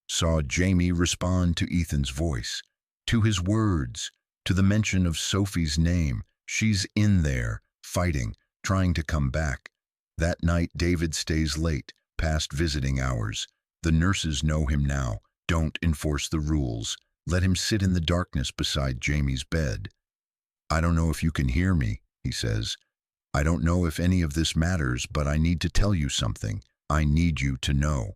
saw Jamie respond to Ethan's voice, to his words, to the mention of Sophie's name. She's in there, fighting, trying to come back. That night, David stays late, past visiting hours. The nurses know him now. Don't enforce the rules. Let him sit in the darkness beside Jamie's bed. I don't know if you can hear me, he says. I don't know if any of this matters, but I need to tell you something. I need you to know.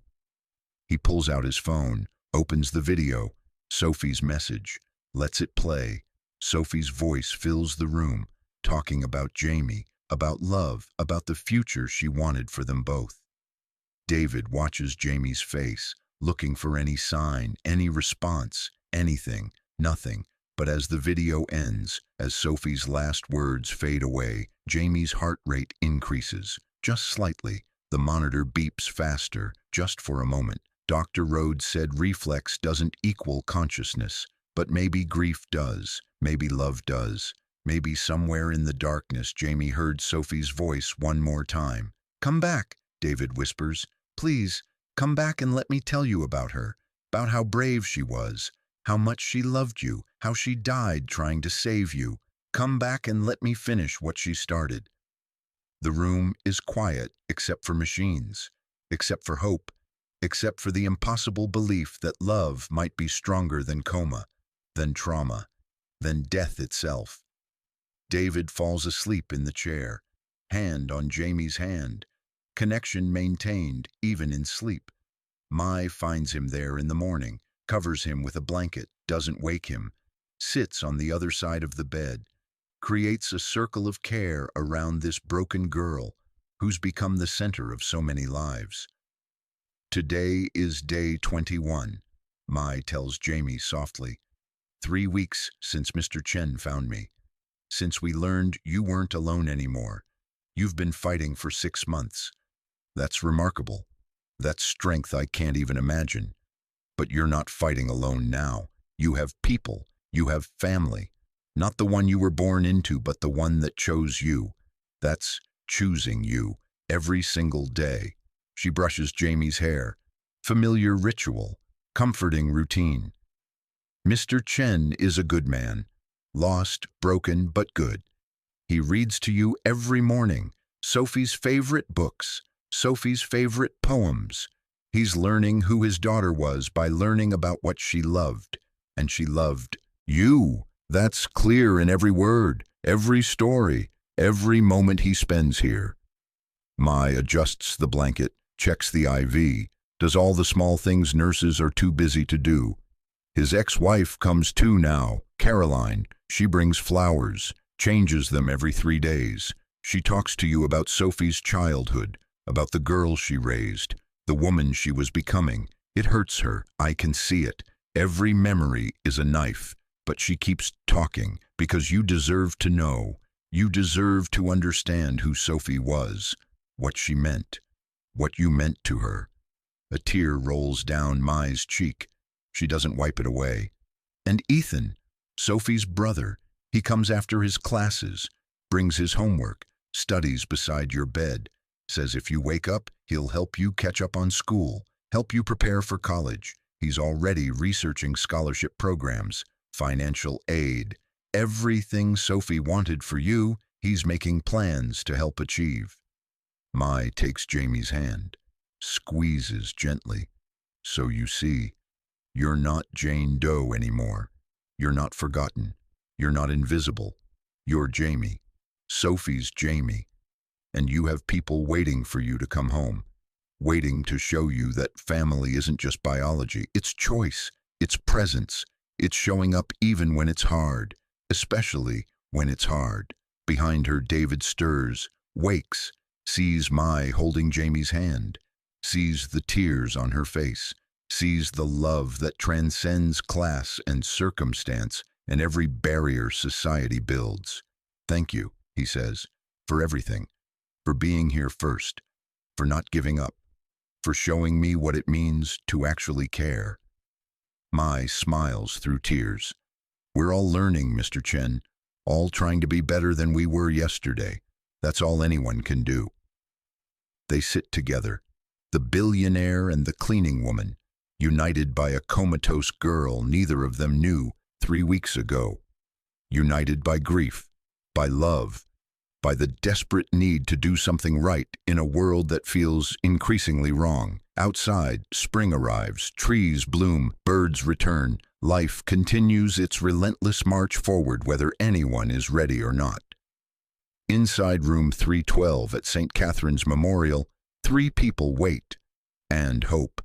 He pulls out his phone, opens the video, Sophie's message, lets it play. Sophie's voice fills the room, talking about Jamie, about love, about the future she wanted for them both. David watches Jamie's face, looking for any sign, any response, anything, nothing. But as the video ends, as Sophie's last words fade away, Jamie's heart rate increases, just slightly. The monitor beeps faster, just for a moment. Dr. Rhodes said reflex doesn't equal consciousness, but maybe grief does, maybe love does. Maybe somewhere in the darkness Jamie heard Sophie's voice one more time. Come back, David whispers. Please, come back and let me tell you about her, about how brave she was, how much she loved you, how she died trying to save you. Come back and let me finish what she started. The room is quiet except for machines, except for hope, except for the impossible belief that love might be stronger than coma, than trauma, than death itself. David falls asleep in the chair, hand on Jamie's hand, connection maintained even in sleep. Mai finds him there in the morning, covers him with a blanket, doesn't wake him, sits on the other side of the bed, creates a circle of care around this broken girl who's become the center of so many lives. Today is day 21, Mai tells Jamie softly. 3 weeks since Mr. Chen found me. Since we learned you weren't alone anymore. You've been fighting for 6 months. That's remarkable. That's strength I can't even imagine. But you're not fighting alone now. You have people. You have family. Not the one you were born into, but the one that chose you. That's choosing you every single day. She brushes Jamie's hair. Familiar ritual. Comforting routine. Mr. Chen is a good man. Lost, broken, but good. He reads to you every morning Sophie's favorite books, Sophie's favorite poems. He's learning who his daughter was by learning about what she loved. And she loved you. That's clear in every word, every story, every moment he spends here. Mai adjusts the blanket, checks the IV, does all the small things nurses are too busy to do. His ex-wife comes too now, Caroline. She brings flowers, changes them every 3 days. She talks to you about Sophie's childhood, about the girl she raised, the woman she was becoming. It hurts her, I can see it. Every memory is a knife, but she keeps talking because you deserve to know. You deserve to understand who Sophie was, what she meant, what you meant to her. A tear rolls down Mai's cheek. She doesn't wipe it away. And Ethan, Sophie's brother, he comes after his classes, brings his homework, studies beside your bed, says if you wake up, he'll help you catch up on school, help you prepare for college. He's already researching scholarship programs, financial aid. Everything Sophie wanted for you, he's making plans to help achieve. Mai takes Jamie's hand, squeezes gently. So you see, you're not Jane Doe anymore. You're not forgotten. You're not invisible. You're Jamie. Sophie's Jamie. And you have people waiting for you to come home, waiting to show you that family isn't just biology. It's choice. It's presence. It's showing up even when it's hard, especially when it's hard. Behind her, David stirs, wakes, sees Mai holding Jamie's hand, sees the tears on her face, sees the love that transcends class and circumstance and every barrier society builds. Thank you, he says, for everything, for being here first, for not giving up, for showing me what it means to actually care. Mai smiles through tears. We're all learning, Mr. Chen, all trying to be better than we were yesterday. That's all anyone can do. They sit together, the billionaire and the cleaning woman, united by a comatose girl neither of them knew 3 weeks ago. United by grief, by love, by the desperate need to do something right in a world that feels increasingly wrong. Outside, spring arrives, trees bloom, birds return. Life continues its relentless march forward whether anyone is ready or not. Inside room 312 at St. Catherine's Memorial, 3 people wait and hope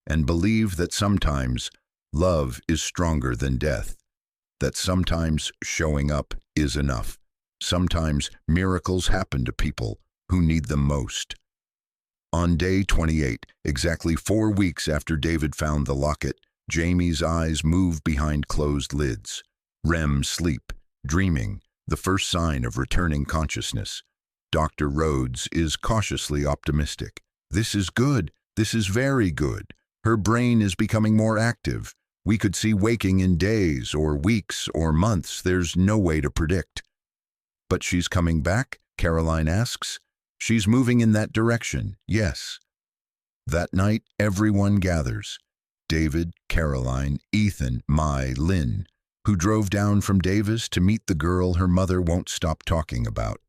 and believe that sometimes love is stronger than death, that sometimes showing up is enough. Sometimes miracles happen to people who need them most. On day 28, exactly 4 weeks after David found the locket, Jamie's eyes move behind closed lids. REM sleep, dreaming, the first sign of returning consciousness. Dr. Rhodes is cautiously optimistic. This is good. This is very good. Her brain is becoming more active. We could see waking in days or weeks or months. There's no way to predict. But she's coming back? Caroline asks. She's moving in that direction, yes. That night, everyone gathers. David, Caroline, Ethan, Mai, Lynn, who drove down from Davis to meet the girl her mother won't stop talking about.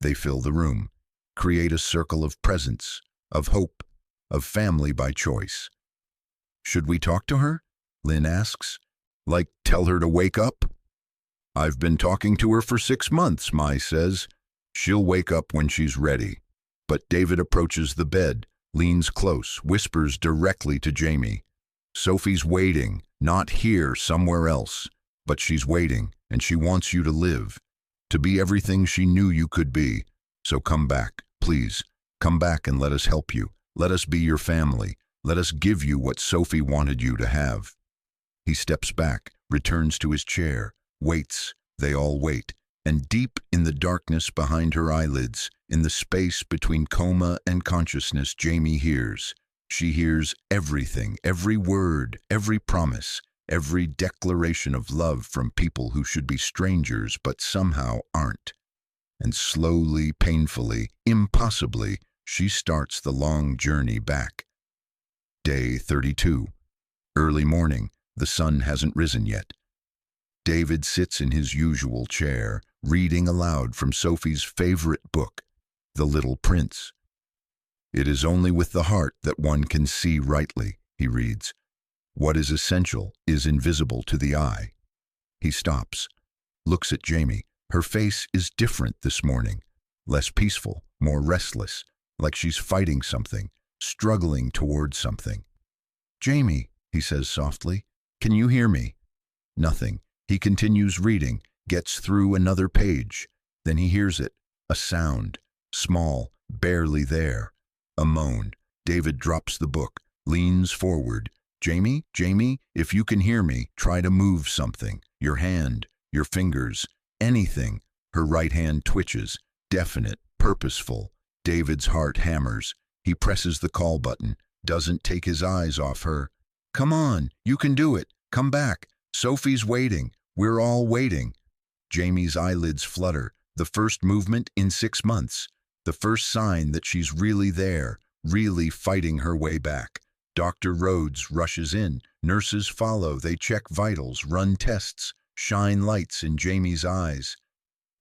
They fill the room, create a circle of presence, of hope, of family by choice. Should we talk to her? Lynn asks. Like tell her to wake up? I've been talking to her for 6 months, Mai says. She'll wake up when she's ready. But David approaches the bed, leans close, whispers directly to Jamie. Sophie's waiting, not here, somewhere else. But she's waiting, and she wants you to live, to be everything she knew you could be. So come back, please. Come back and let us help you. Let us be your family. Let us give you what Sophie wanted you to have. He steps back, returns to his chair, waits. They all wait. And deep in the darkness behind her eyelids, in the space between coma and consciousness, Jamie hears. She hears everything, every word, every promise, every declaration of love from people who should be strangers but somehow aren't. And slowly, painfully, impossibly, she starts the long journey back. Day 32. Early morning. The sun hasn't risen yet. David sits in his usual chair, reading aloud from Sophie's favorite book, The Little Prince. "It is only with the heart that one can see rightly," he reads. "What is essential is invisible to the eye." He stops, looks at Jamie. Her face is different this morning, less peaceful, more restless, like she's fighting something, struggling towards something. "Jamie," he says softly, "can you hear me?" Nothing. He continues reading, gets through another page. Then he hears it, a sound, small, barely there. A moan. David drops the book, leans forward. "Jamie, Jamie, if you can hear me, try to move something. Your hand, your fingers, anything." Her right hand twitches, definite, purposeful. David's heart hammers. He presses the call button, doesn't take his eyes off her. "Come on, you can do it. Come back. Sophie's waiting. We're all waiting." Jamie's eyelids flutter, the first movement in 6 months. The first sign that she's really there, really fighting her way back. Dr. Rhodes rushes in. Nurses follow. They check vitals, run tests, shine lights in Jamie's eyes.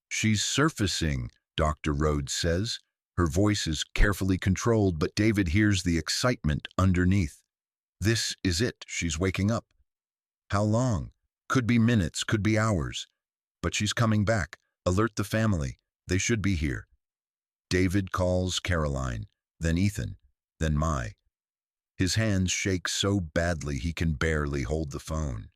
"She's surfacing," Dr. Rhodes says. Her voice is carefully controlled, but David hears the excitement underneath. This is it. She's waking up. How long? Could be minutes, could be hours. But she's coming back. Alert the family. They should be here. David calls Caroline, then Ethan, then Mai. His hands shake so badly he can barely hold the phone.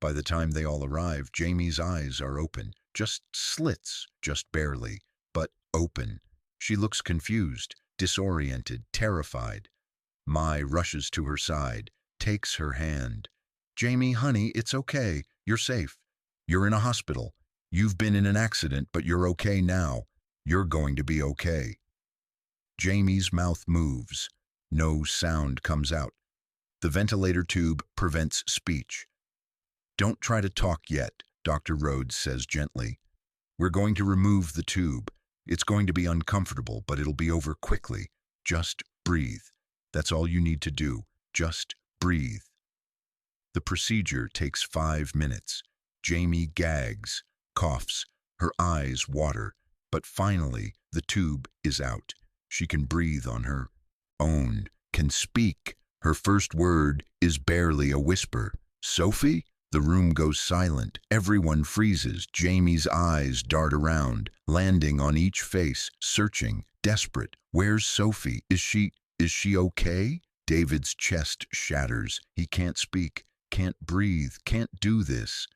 By the time they all arrive, Jamie's eyes are open. Just slits, just barely, but open. She looks confused, disoriented, terrified. Mai rushes to her side, takes her hand. "Jamie, honey, it's okay. You're safe. You're in a hospital. You've been in an accident, but you're okay now. You're going to be okay." Jamie's mouth moves. No sound comes out. The ventilator tube prevents speech. "Don't try to talk yet," Dr. Rhodes says gently. "We're going to remove the tube. It's going to be uncomfortable, but it'll be over quickly. Just breathe. That's all you need to do. Just breathe." The procedure takes 5 minutes. Jamie gags, coughs, her eyes water, but finally the tube is out. She can breathe on her own, can speak. Her first word is barely a whisper. "Sophie?" The room goes silent. Everyone freezes. Jamie's eyes dart around, landing on each face, searching, desperate. "Where's Sophie? Is she okay?" David's chest shatters. He can't speak, can't breathe, can't do this.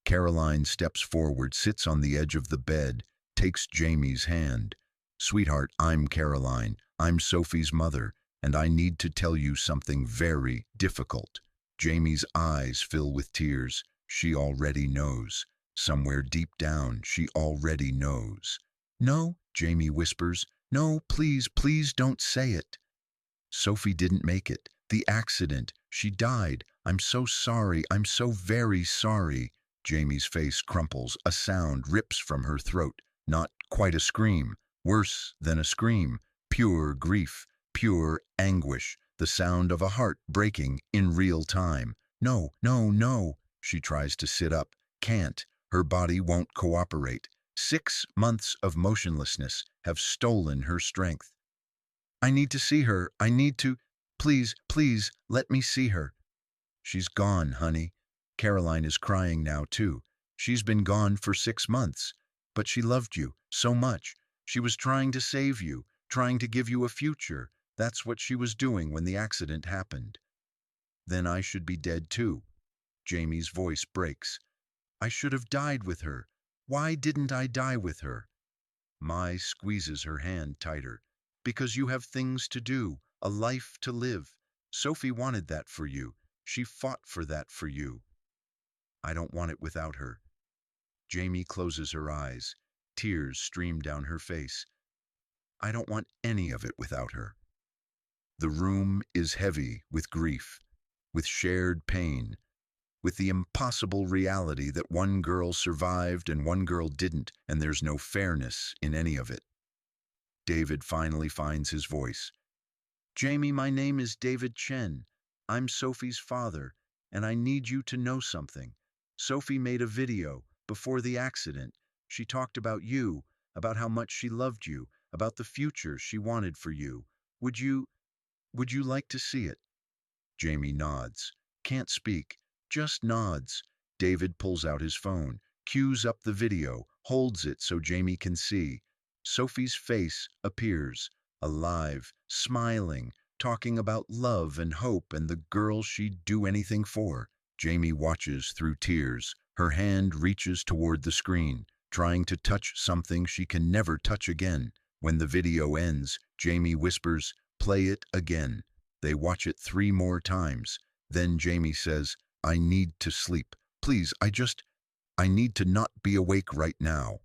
Caroline steps forward, sits on the edge of the bed, takes Jamie's hand. "Sweetheart, I'm Caroline. I'm Sophie's mother, and I need to tell you something very difficult." Jamie's eyes fill with tears. She already knows. Somewhere deep down, she already knows. "No," Jamie whispers. "No, please, please don't say it." "Sophie didn't make it. The accident. She died. I'm so sorry. I'm so very sorry." Jamie's face crumples. A sound rips from her throat. Not quite a scream. Worse than a scream. Pure grief. Pure anguish. The sound of a heart breaking in real time. "No, no, no." She tries to sit up. Can't. Her body won't cooperate. 6 months of motionlessness have stolen her strength. "I need to see her. I need to. Please, please, let me see her." "She's gone, honey." Caroline is crying now, too. "She's been gone for 6 months. But she loved you so much. She was trying to save you, trying to give you a future. That's what she was doing when the accident happened." "Then I should be dead, too." Jamie's voice breaks. "I should have died with her. Why didn't I die with her?" Mai squeezes her hand tighter. "Because you have things to do, a life to live. Sophie wanted that for you. She fought for that for you." "I don't want it without her." Jamie closes her eyes. Tears stream down her face. "I don't want any of it without her." The room is heavy with grief, with shared pain, with the impossible reality that one girl survived and one girl didn't, and there's no fairness in any of it. David finally finds his voice. "Jamie, my name is David Chen. I'm Sophie's father, and I need you to know something. Sophie made a video before the accident. She talked about you, about how much she loved you, about the future she wanted for you. Would you, would you like to see it? Jamie nods. Can't speak, just nods. David pulls out his phone, cues up the video, holds it so Jamie can see. Sophie's face appears, alive, smiling, talking about love and hope and the girl she'd do anything for. Jamie watches through tears. Her hand reaches toward the screen, trying to touch something she can never touch again. When the video ends, Jamie whispers, "Play it again." They watch it 3 more times. Then Jamie says, "I need to sleep. Please, I need to not be awake right now."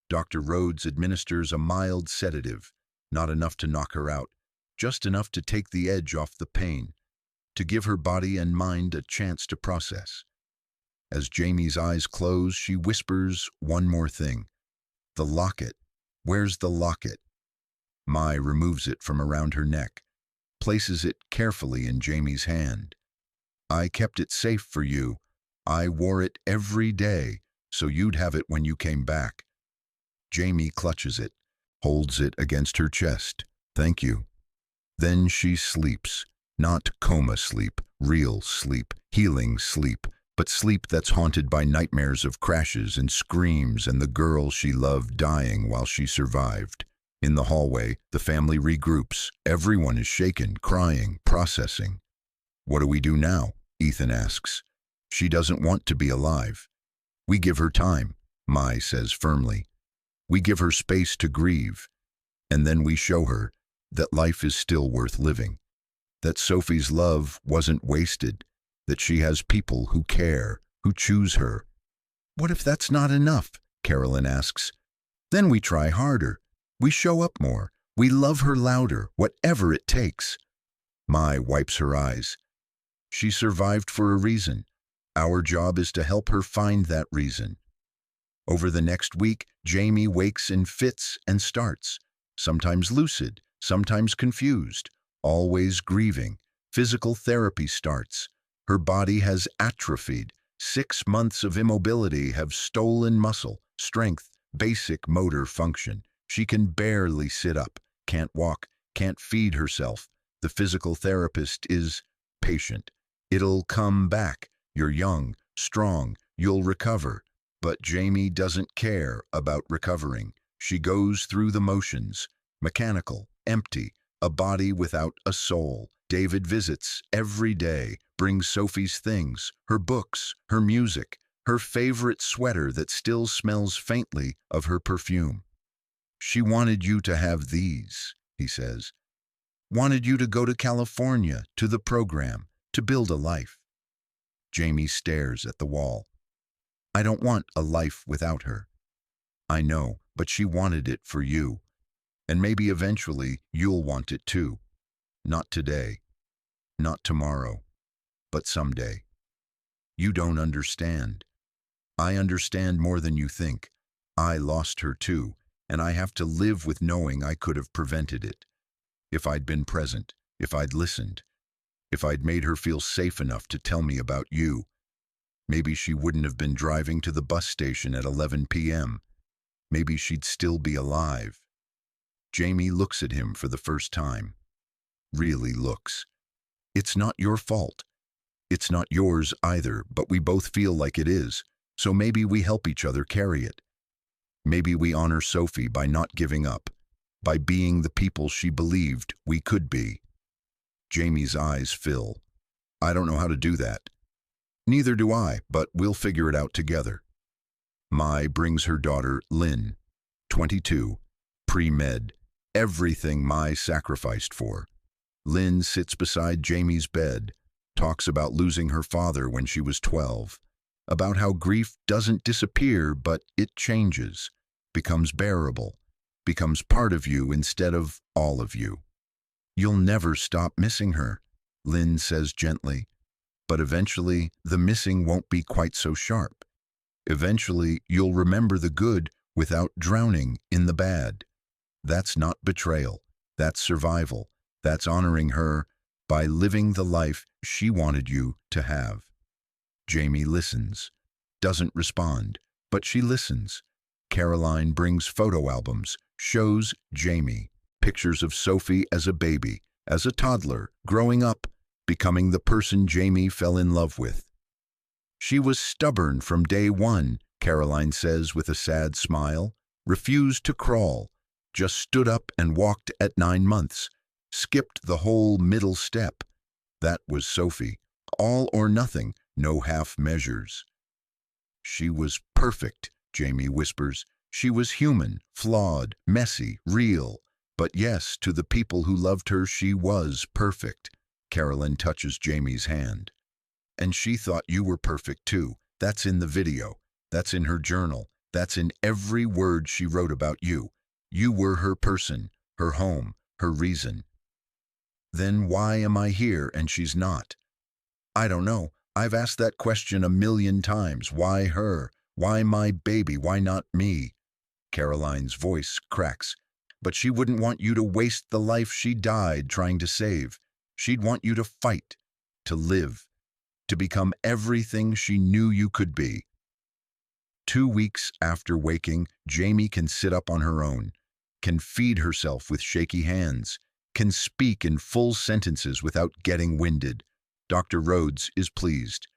Dr. Rhodes administers a mild sedative, not enough to knock her out, just enough to take the edge off the pain, to give her body and mind a chance to process. As Jamie's eyes close, she whispers one more thing. "The locket. Where's the locket?" Mai removes it from around her neck, places it carefully in Jamie's hand. "I kept it safe for you. I wore it every day, so you'd have it when you came back." Jamie clutches it, holds it against her chest. "Thank you." Then she sleeps. Not coma sleep, real sleep, healing sleep, but sleep that's haunted by nightmares of crashes and screams and the girl she loved dying while she survived. In the hallway, the family regroups. Everyone is shaken, crying, processing. "What do we do now?" Ethan asks. "She doesn't want to be alive." "We give her time," Mai says firmly. "We give her space to grieve. And then we show her that life is still worth living. That Sophie's love wasn't wasted. That she has people who care, who choose her." "What if that's not enough?" Carolyn asks. "Then we try harder. We show up more. We love her louder, whatever it takes." Mai wipes her eyes. "She survived for a reason. Our job is to help her find that reason." Over the next week, Jamie wakes in fits and starts, sometimes lucid, sometimes confused, always grieving. Physical therapy starts. Her body has atrophied. 6 months of immobility have stolen muscle, strength, basic motor function. She can barely sit up, can't walk, can't feed herself. The physical therapist is patient. "It'll come back. You're young, strong, you'll recover." But Jamie doesn't care about recovering. She goes through the motions, mechanical, empty, a body without a soul. David visits every day, brings Sophie's things, her books, her music, her favorite sweater that still smells faintly of her perfume. "She wanted you to have these," he says. "Wanted you to go to California, to the program, to build a life." Jamie stares at the wall. "I don't want a life without her." "I know, but she wanted it for you. And maybe eventually you'll want it too. Not today, not tomorrow, but someday. You don't understand. I understand more than you think. I lost her too, and I have to live with knowing I could have prevented it. If I'd been present, if I'd listened, if I'd made her feel safe enough to tell me about you, maybe she wouldn't have been driving to the bus station at 11 p.m. Maybe she'd still be alive." Jamie looks at him for the first time. Really looks. "It's not your fault. It's not yours either, but we both feel like it is, so maybe we help each other carry it. Maybe we honor Sophie by not giving up, by being the people she believed we could be." Jamie's eyes fill. "I don't know how to do that." "Neither do I, but we'll figure it out together." Mai brings her daughter, Lynn, 22, pre-med, everything Mai sacrificed for. Lynn sits beside Jamie's bed, talks about losing her father when she was 12, about how grief doesn't disappear, but it changes, becomes bearable, becomes part of you instead of all of you. "You'll never stop missing her," Lynn says gently, "but eventually the missing won't be quite so sharp. Eventually you'll remember the good without drowning in the bad. That's not betrayal, that's survival, that's honoring her by living the life she wanted you to have." Jamie listens, doesn't respond, but she listens. Caroline brings photo albums, shows Jamie pictures of Sophie as a baby, as a toddler, growing up, becoming the person Jamie fell in love with. She was stubborn from day one, Caroline says with a sad smile, refused to crawl, just stood up and walked at 9 months, skipped the whole middle step. That was Sophie. All or nothing, no half measures. She was perfect, Jamie whispers. She was human, flawed, messy, real. But yes, to the people who loved her, she was perfect. Caroline touches Jamie's hand. And she thought you were perfect too. That's in the video. That's in her journal. That's in every word she wrote about you. You were her person, her home, her reason. Then why am I here and she's not? I don't know. I've asked that question 1,000,000 times. Why her? Why my baby? Why not me? Caroline's voice cracks. But she wouldn't want you to waste the life she died trying to save. She'd want you to fight, to live, to become everything she knew you could be. 2 weeks after waking, Jamie can sit up on her own, can feed herself with shaky hands, can speak in full sentences without getting winded. Dr. Rhodes is pleased.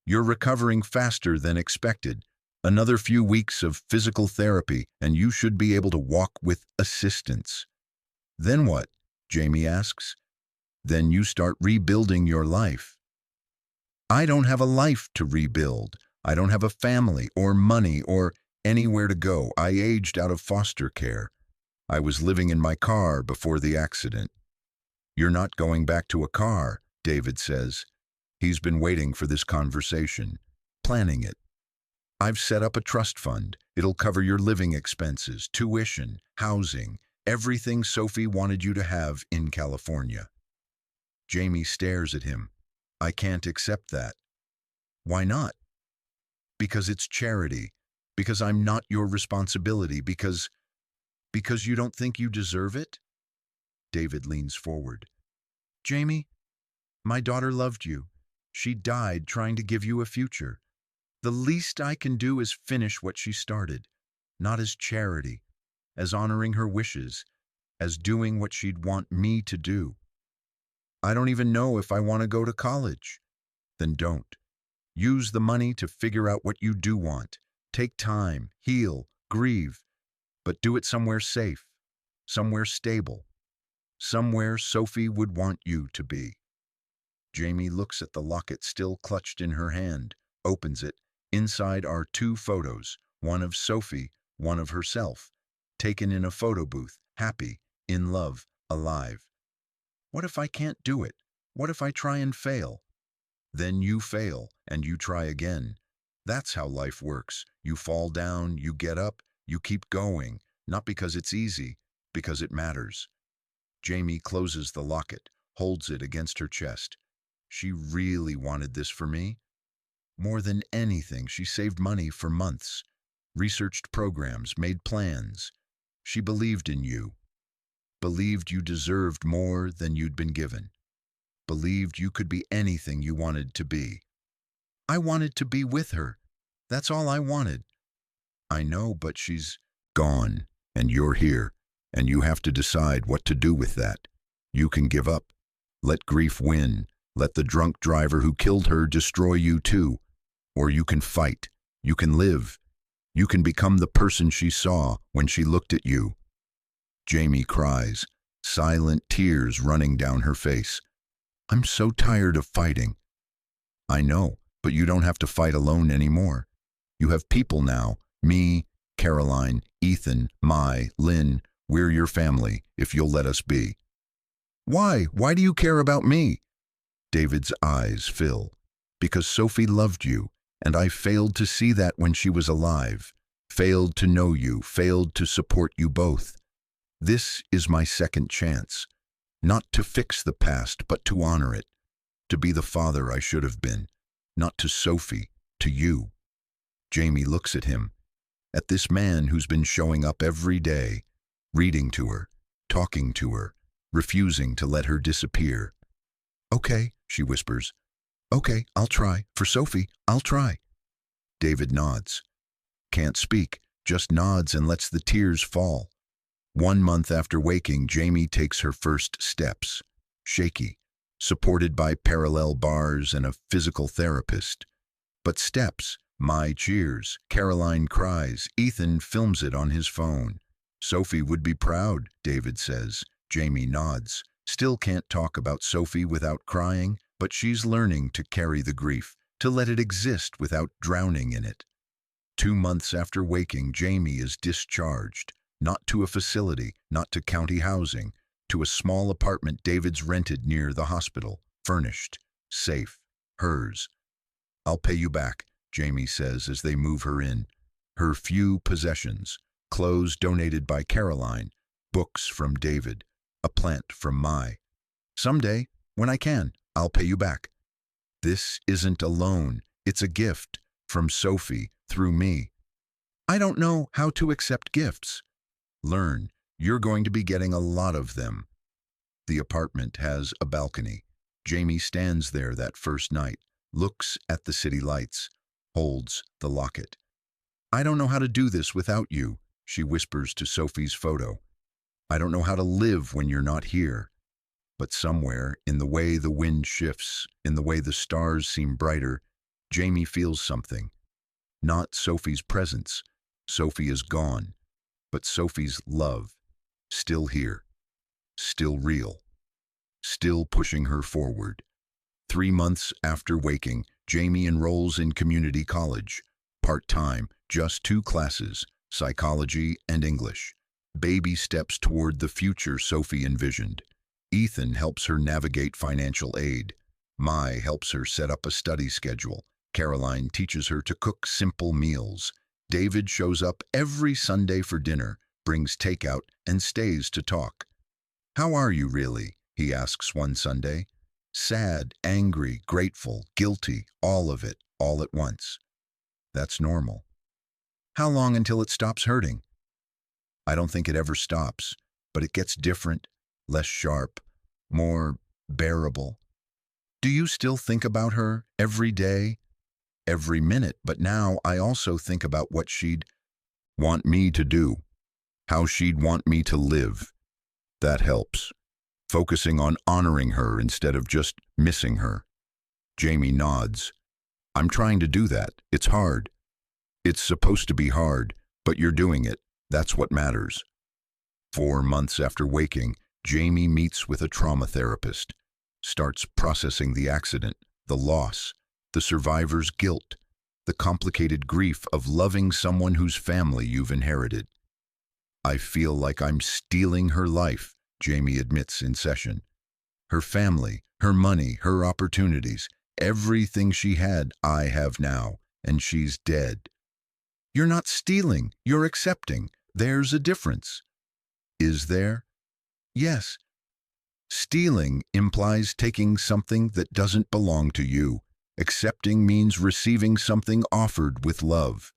You're recovering faster than expected. Another few weeks of physical therapy, and you should be able to walk with assistance. Then what? Jamie asks. Then you start rebuilding your life. I don't have a life to rebuild. I don't have a family or money or anywhere to go. I aged out of foster care. I was living in my car before the accident. You're not going back to a car, David says. He's been waiting for this conversation, planning it. I've set up a trust fund. It'll cover your living expenses, tuition, housing, everything Sophie wanted you to have in California. Jamie stares at him. I can't accept that. Why not? Because it's charity. Because I'm not your responsibility. Because you don't think you deserve it? David leans forward. Jamie, my daughter loved you. She died trying to give you a future. The least I can do is finish what she started, not as charity, as honoring her wishes, as doing what she'd want me to do. I don't even know if I want to go to college. Then don't. Use the money to figure out what you do want. Take time, heal, grieve, but do it somewhere safe, somewhere stable, somewhere Sophie would want you to be. Jamie looks at the locket still clutched in her hand, opens it. Inside are 2 photos, one of Sophie, one of herself, taken in a photo booth, happy, in love, alive. What if I can't do it? What if I try and fail? Then you fail, and you try again. That's how life works. You fall down, you get up, you keep going, not because it's easy, because it matters. Jamie closes the locket, holds it against her chest. She really wanted this for me. More than anything, she saved money for months, researched programs, made plans. She believed in you, believed you deserved more than you'd been given, believed you could be anything you wanted to be. I wanted to be with her. That's all I wanted. I know, but she's gone, and you're here, and you have to decide what to do with that. You can give up. Let grief win. Let the drunk driver who killed her destroy you too. Or you can fight. You can live. You can become the person she saw when she looked at you. Jamie cries, silent tears running down her face. I'm so tired of fighting. I know, but you don't have to fight alone anymore. You have people now. Me, Caroline, Ethan, Mai, Lynn. We're your family, if you'll let us be. Why? Why do you care about me? David's eyes fill. Because Sophie loved you. And I failed to see that when she was alive, failed to know you, failed to support you both. This is my second chance, not to fix the past, but to honor it, to be the father I should have been, not to Sophie, to you. Jamie looks at him, at this man who's been showing up every day, reading to her, talking to her, refusing to let her disappear. Okay, she whispers. Okay, I'll try. For Sophie, I'll try. David nods. Can't speak, just nods and lets the tears fall. 1 month after waking, Jamie takes her first steps, shaky, supported by parallel bars and a physical therapist. But steps, my cheers, Caroline cries, Ethan films it on his phone. Sophie would be proud, David says. Jamie nods. Still can't talk about Sophie without crying, but she's learning to carry the grief, to let it exist without drowning in it. 2 months after waking, Jamie is discharged, not to a facility, not to county housing, to a small apartment David's rented near the hospital, furnished, safe, hers. I'll pay you back, Jamie says as they move her in. Her few possessions, clothes donated by Caroline, books from David, a plant from Mai. Someday, when I can, I'll pay you back. This isn't a loan, it's a gift, from Sophie, through me. I don't know how to accept gifts. Learn, you're going to be getting a lot of them. The apartment has a balcony. Jamie stands there that first night, looks at the city lights, holds the locket. I don't know how to do this without you, she whispers to Sophie's photo. I don't know how to live when you're not here. But somewhere, in the way the wind shifts, in the way the stars seem brighter, Jamie feels something. Not Sophie's presence. Sophie is gone. But Sophie's love, still here, still real, still pushing her forward. 3 months after waking, Jamie enrolls in community college. Part-time, just 2 classes, psychology and English. Baby steps toward the future Sophie envisioned. Ethan helps her navigate financial aid. Mai helps her set up a study schedule. Caroline teaches her to cook simple meals. David shows up every Sunday for dinner, brings takeout, and stays to talk. How are you really? He asks one Sunday. Sad, angry, grateful, guilty, all of it, all at once. That's normal. How long until it stops hurting? I don't think it ever stops, but it gets different, less sharp, more bearable. Do you still think about her every day? Every minute, but now I also think about what she'd want me to do, how she'd want me to live. That helps. Focusing on honoring her instead of just missing her. Jamie nods. I'm trying to do that. It's hard. It's supposed to be hard, but you're doing it. That's what matters. 4 months after waking, Jamie meets with a trauma therapist, starts processing the accident, the loss, the survivor's guilt, the complicated grief of loving someone whose family you've inherited. I feel like I'm stealing her life, Jamie admits in session. Her family, her money, her opportunities, everything she had, I have now, and she's dead. You're not stealing, you're accepting. There's a difference. Is there? Yes. Stealing implies taking something that doesn't belong to you. Accepting means receiving something offered with love.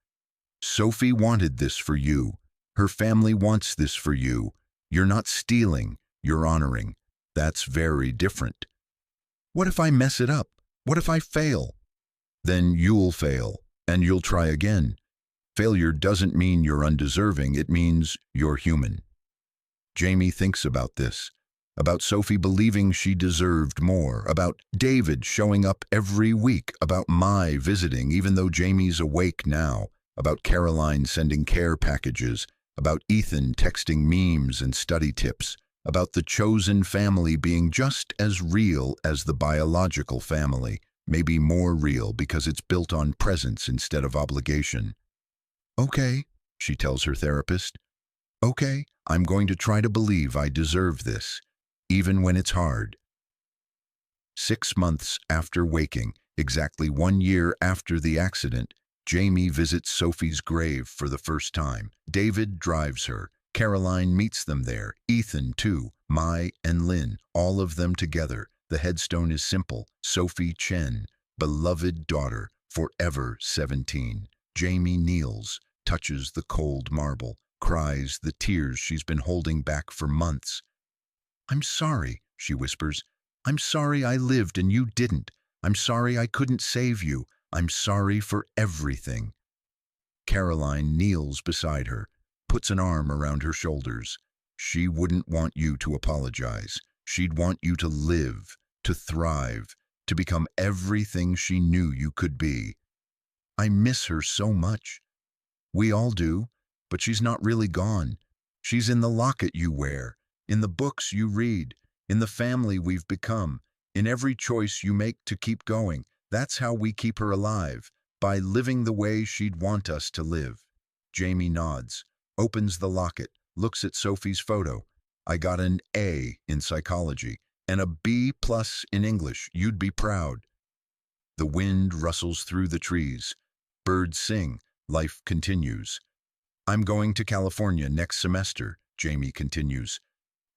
Sophie wanted this for you. Her family wants this for you. You're not stealing, you're honoring. That's very different. What if I mess it up? What if I fail? Then you'll fail, and you'll try again. Failure doesn't mean you're undeserving, it means you're human. Jamie thinks about this, about Sophie believing she deserved more, about David showing up every week, about Mai visiting even though Jamie's awake now, about Caroline sending care packages, about Ethan texting memes and study tips, about the chosen family being just as real as the biological family, maybe more real because it's built on presence instead of obligation. Okay, she tells her therapist. Okay, I'm going to try to believe I deserve this, even when it's hard. 6 months after waking, exactly 1 year after the accident, Jamie visits Sophie's grave for the first time. David drives her. Caroline meets them there. Ethan, too. Mai and Lynn, all of them together. The headstone is simple. Sophie Chen, beloved daughter, forever 17. Jamie kneels, touches the cold marble, cries the tears she's been holding back for months. I'm sorry, she whispers. I'm sorry I lived and you didn't. I'm sorry I couldn't save you. I'm sorry for everything. Caroline kneels beside her, puts an arm around her shoulders. She wouldn't want you to apologize. She'd want you to live, to thrive, to become everything she knew you could be. I miss her so much. We all do, but she's not really gone. She's in the locket you wear, in the books you read, in the family we've become, in every choice you make to keep going. That's how we keep her alive, by living the way she'd want us to live. Jamie nods, opens the locket, looks at Sophie's photo. I got an A in psychology and a B+ in English. You'd be proud. The wind rustles through the trees. Birds sing. Life continues. I'm going to California next semester, Jamie continues.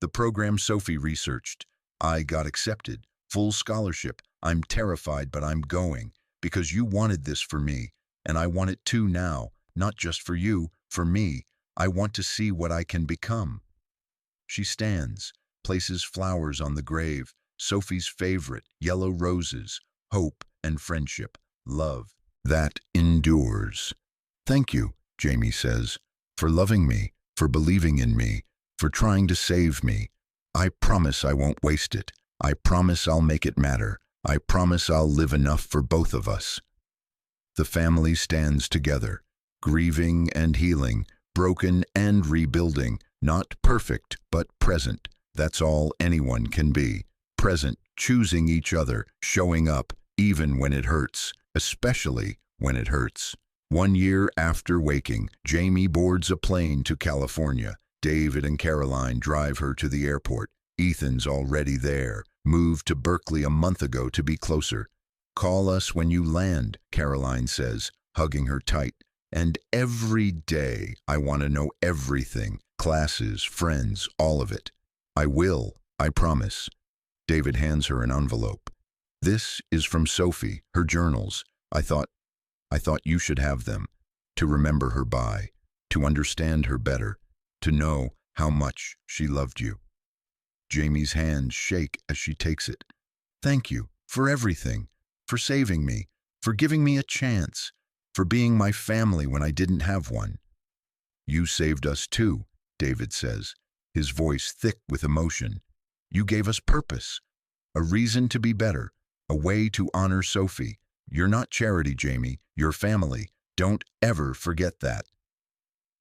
The program Sophie researched. I got accepted. Full scholarship. I'm terrified, but I'm going, because you wanted this for me, and I want it too now, not just for you, for me. I want to see what I can become. She stands, places flowers on the grave, Sophie's favorite, yellow roses, hope and friendship, love. That endures. Thank you, Jamie says, for loving me, for believing in me, for trying to save me. I promise I won't waste it. I promise I'll make it matter. I promise I'll live enough for both of us. The family stands together, grieving and healing, broken and rebuilding, not perfect, but present. That's all anyone can be. Present, choosing each other, showing up, even when it hurts, especially when it hurts. 1 year after waking, Jamie boards a plane to California. David and Caroline drive her to the airport. Ethan's already there, moved to Berkeley a month ago to be closer. Call us when you land, Caroline says, hugging her tight. And every day I want to know everything, classes, friends, all of it. I will, I promise. David hands her an envelope. This is from Sophie, her journals. I thought you should have them, to remember her by, to understand her better, to know how much she loved you. Jamie's hands shake as she takes it. Thank you for everything, for saving me, for giving me a chance, for being my family when I didn't have one. You saved us too, David says, his voice thick with emotion. You gave us purpose, a reason to be better, a way to honor Sophie. You're not charity, Jamie, you're family. Don't ever forget that.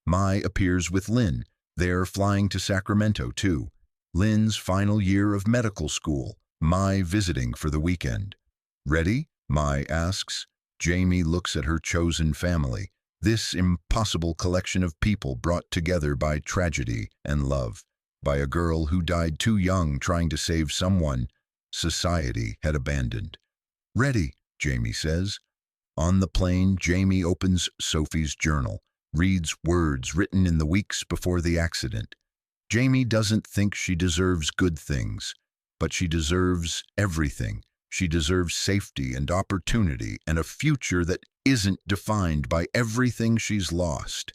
Mai appears with Lynn. They're flying to Sacramento too. Lynn's final year of medical school. Mai visiting for the weekend. Ready? Mai asks. Jamie looks at her chosen family, this impossible collection of people brought together by tragedy and love, by a girl who died too young trying to save someone society had abandoned. Ready, Jamie says. On the plane, Jamie opens Sophie's journal, reads words written in the weeks before the accident. Jamie doesn't think she deserves good things, but she deserves everything. She deserves safety and opportunity and a future that isn't defined by everything she's lost.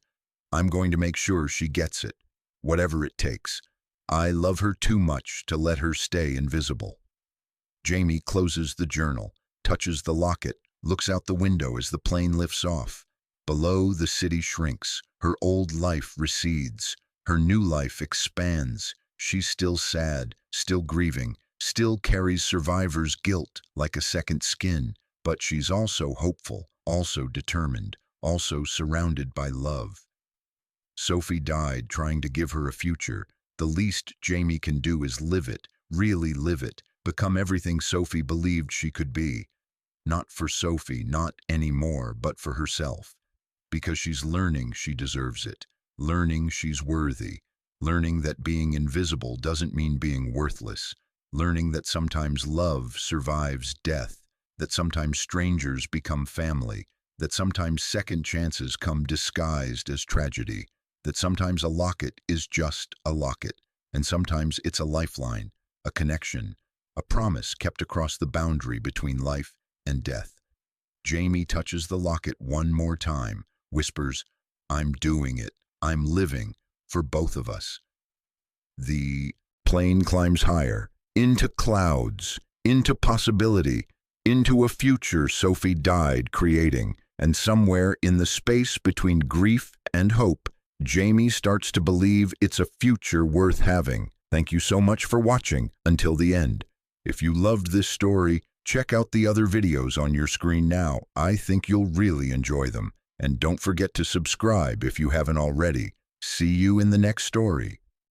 I'm going to make sure she gets it, whatever it takes. I love her too much to let her stay invisible. Jamie closes the journal, touches the locket, looks out the window as the plane lifts off. Below, the city shrinks. Her old life recedes. Her new life expands. She's still sad, still grieving, still carries survivor's guilt like a second skin, but she's also hopeful, also determined, also surrounded by love. Sophie died trying to give her a future. The least Jamie can do is live it, really live it, become everything Sophie believed she could be. Not for Sophie, not anymore, but for herself. Because she's learning she deserves it, learning she's worthy, learning that being invisible doesn't mean being worthless, learning that sometimes love survives death, that sometimes strangers become family, that sometimes second chances come disguised as tragedy, that sometimes a locket is just a locket, and sometimes it's a lifeline, a connection, a promise kept across the boundary between life and death. Jamie touches the locket one more time, whispers, I'm doing it, I'm living, for both of us. The plane climbs higher, into clouds, into possibility, into a future Sophie died creating. And somewhere in the space between grief and hope, Jamie starts to believe it's a future worth having. Thank you so much for watching until the end. If you loved this story, check out the other videos on your screen now. I think you'll really enjoy them. And don't forget to subscribe if you haven't already. See you in the next story.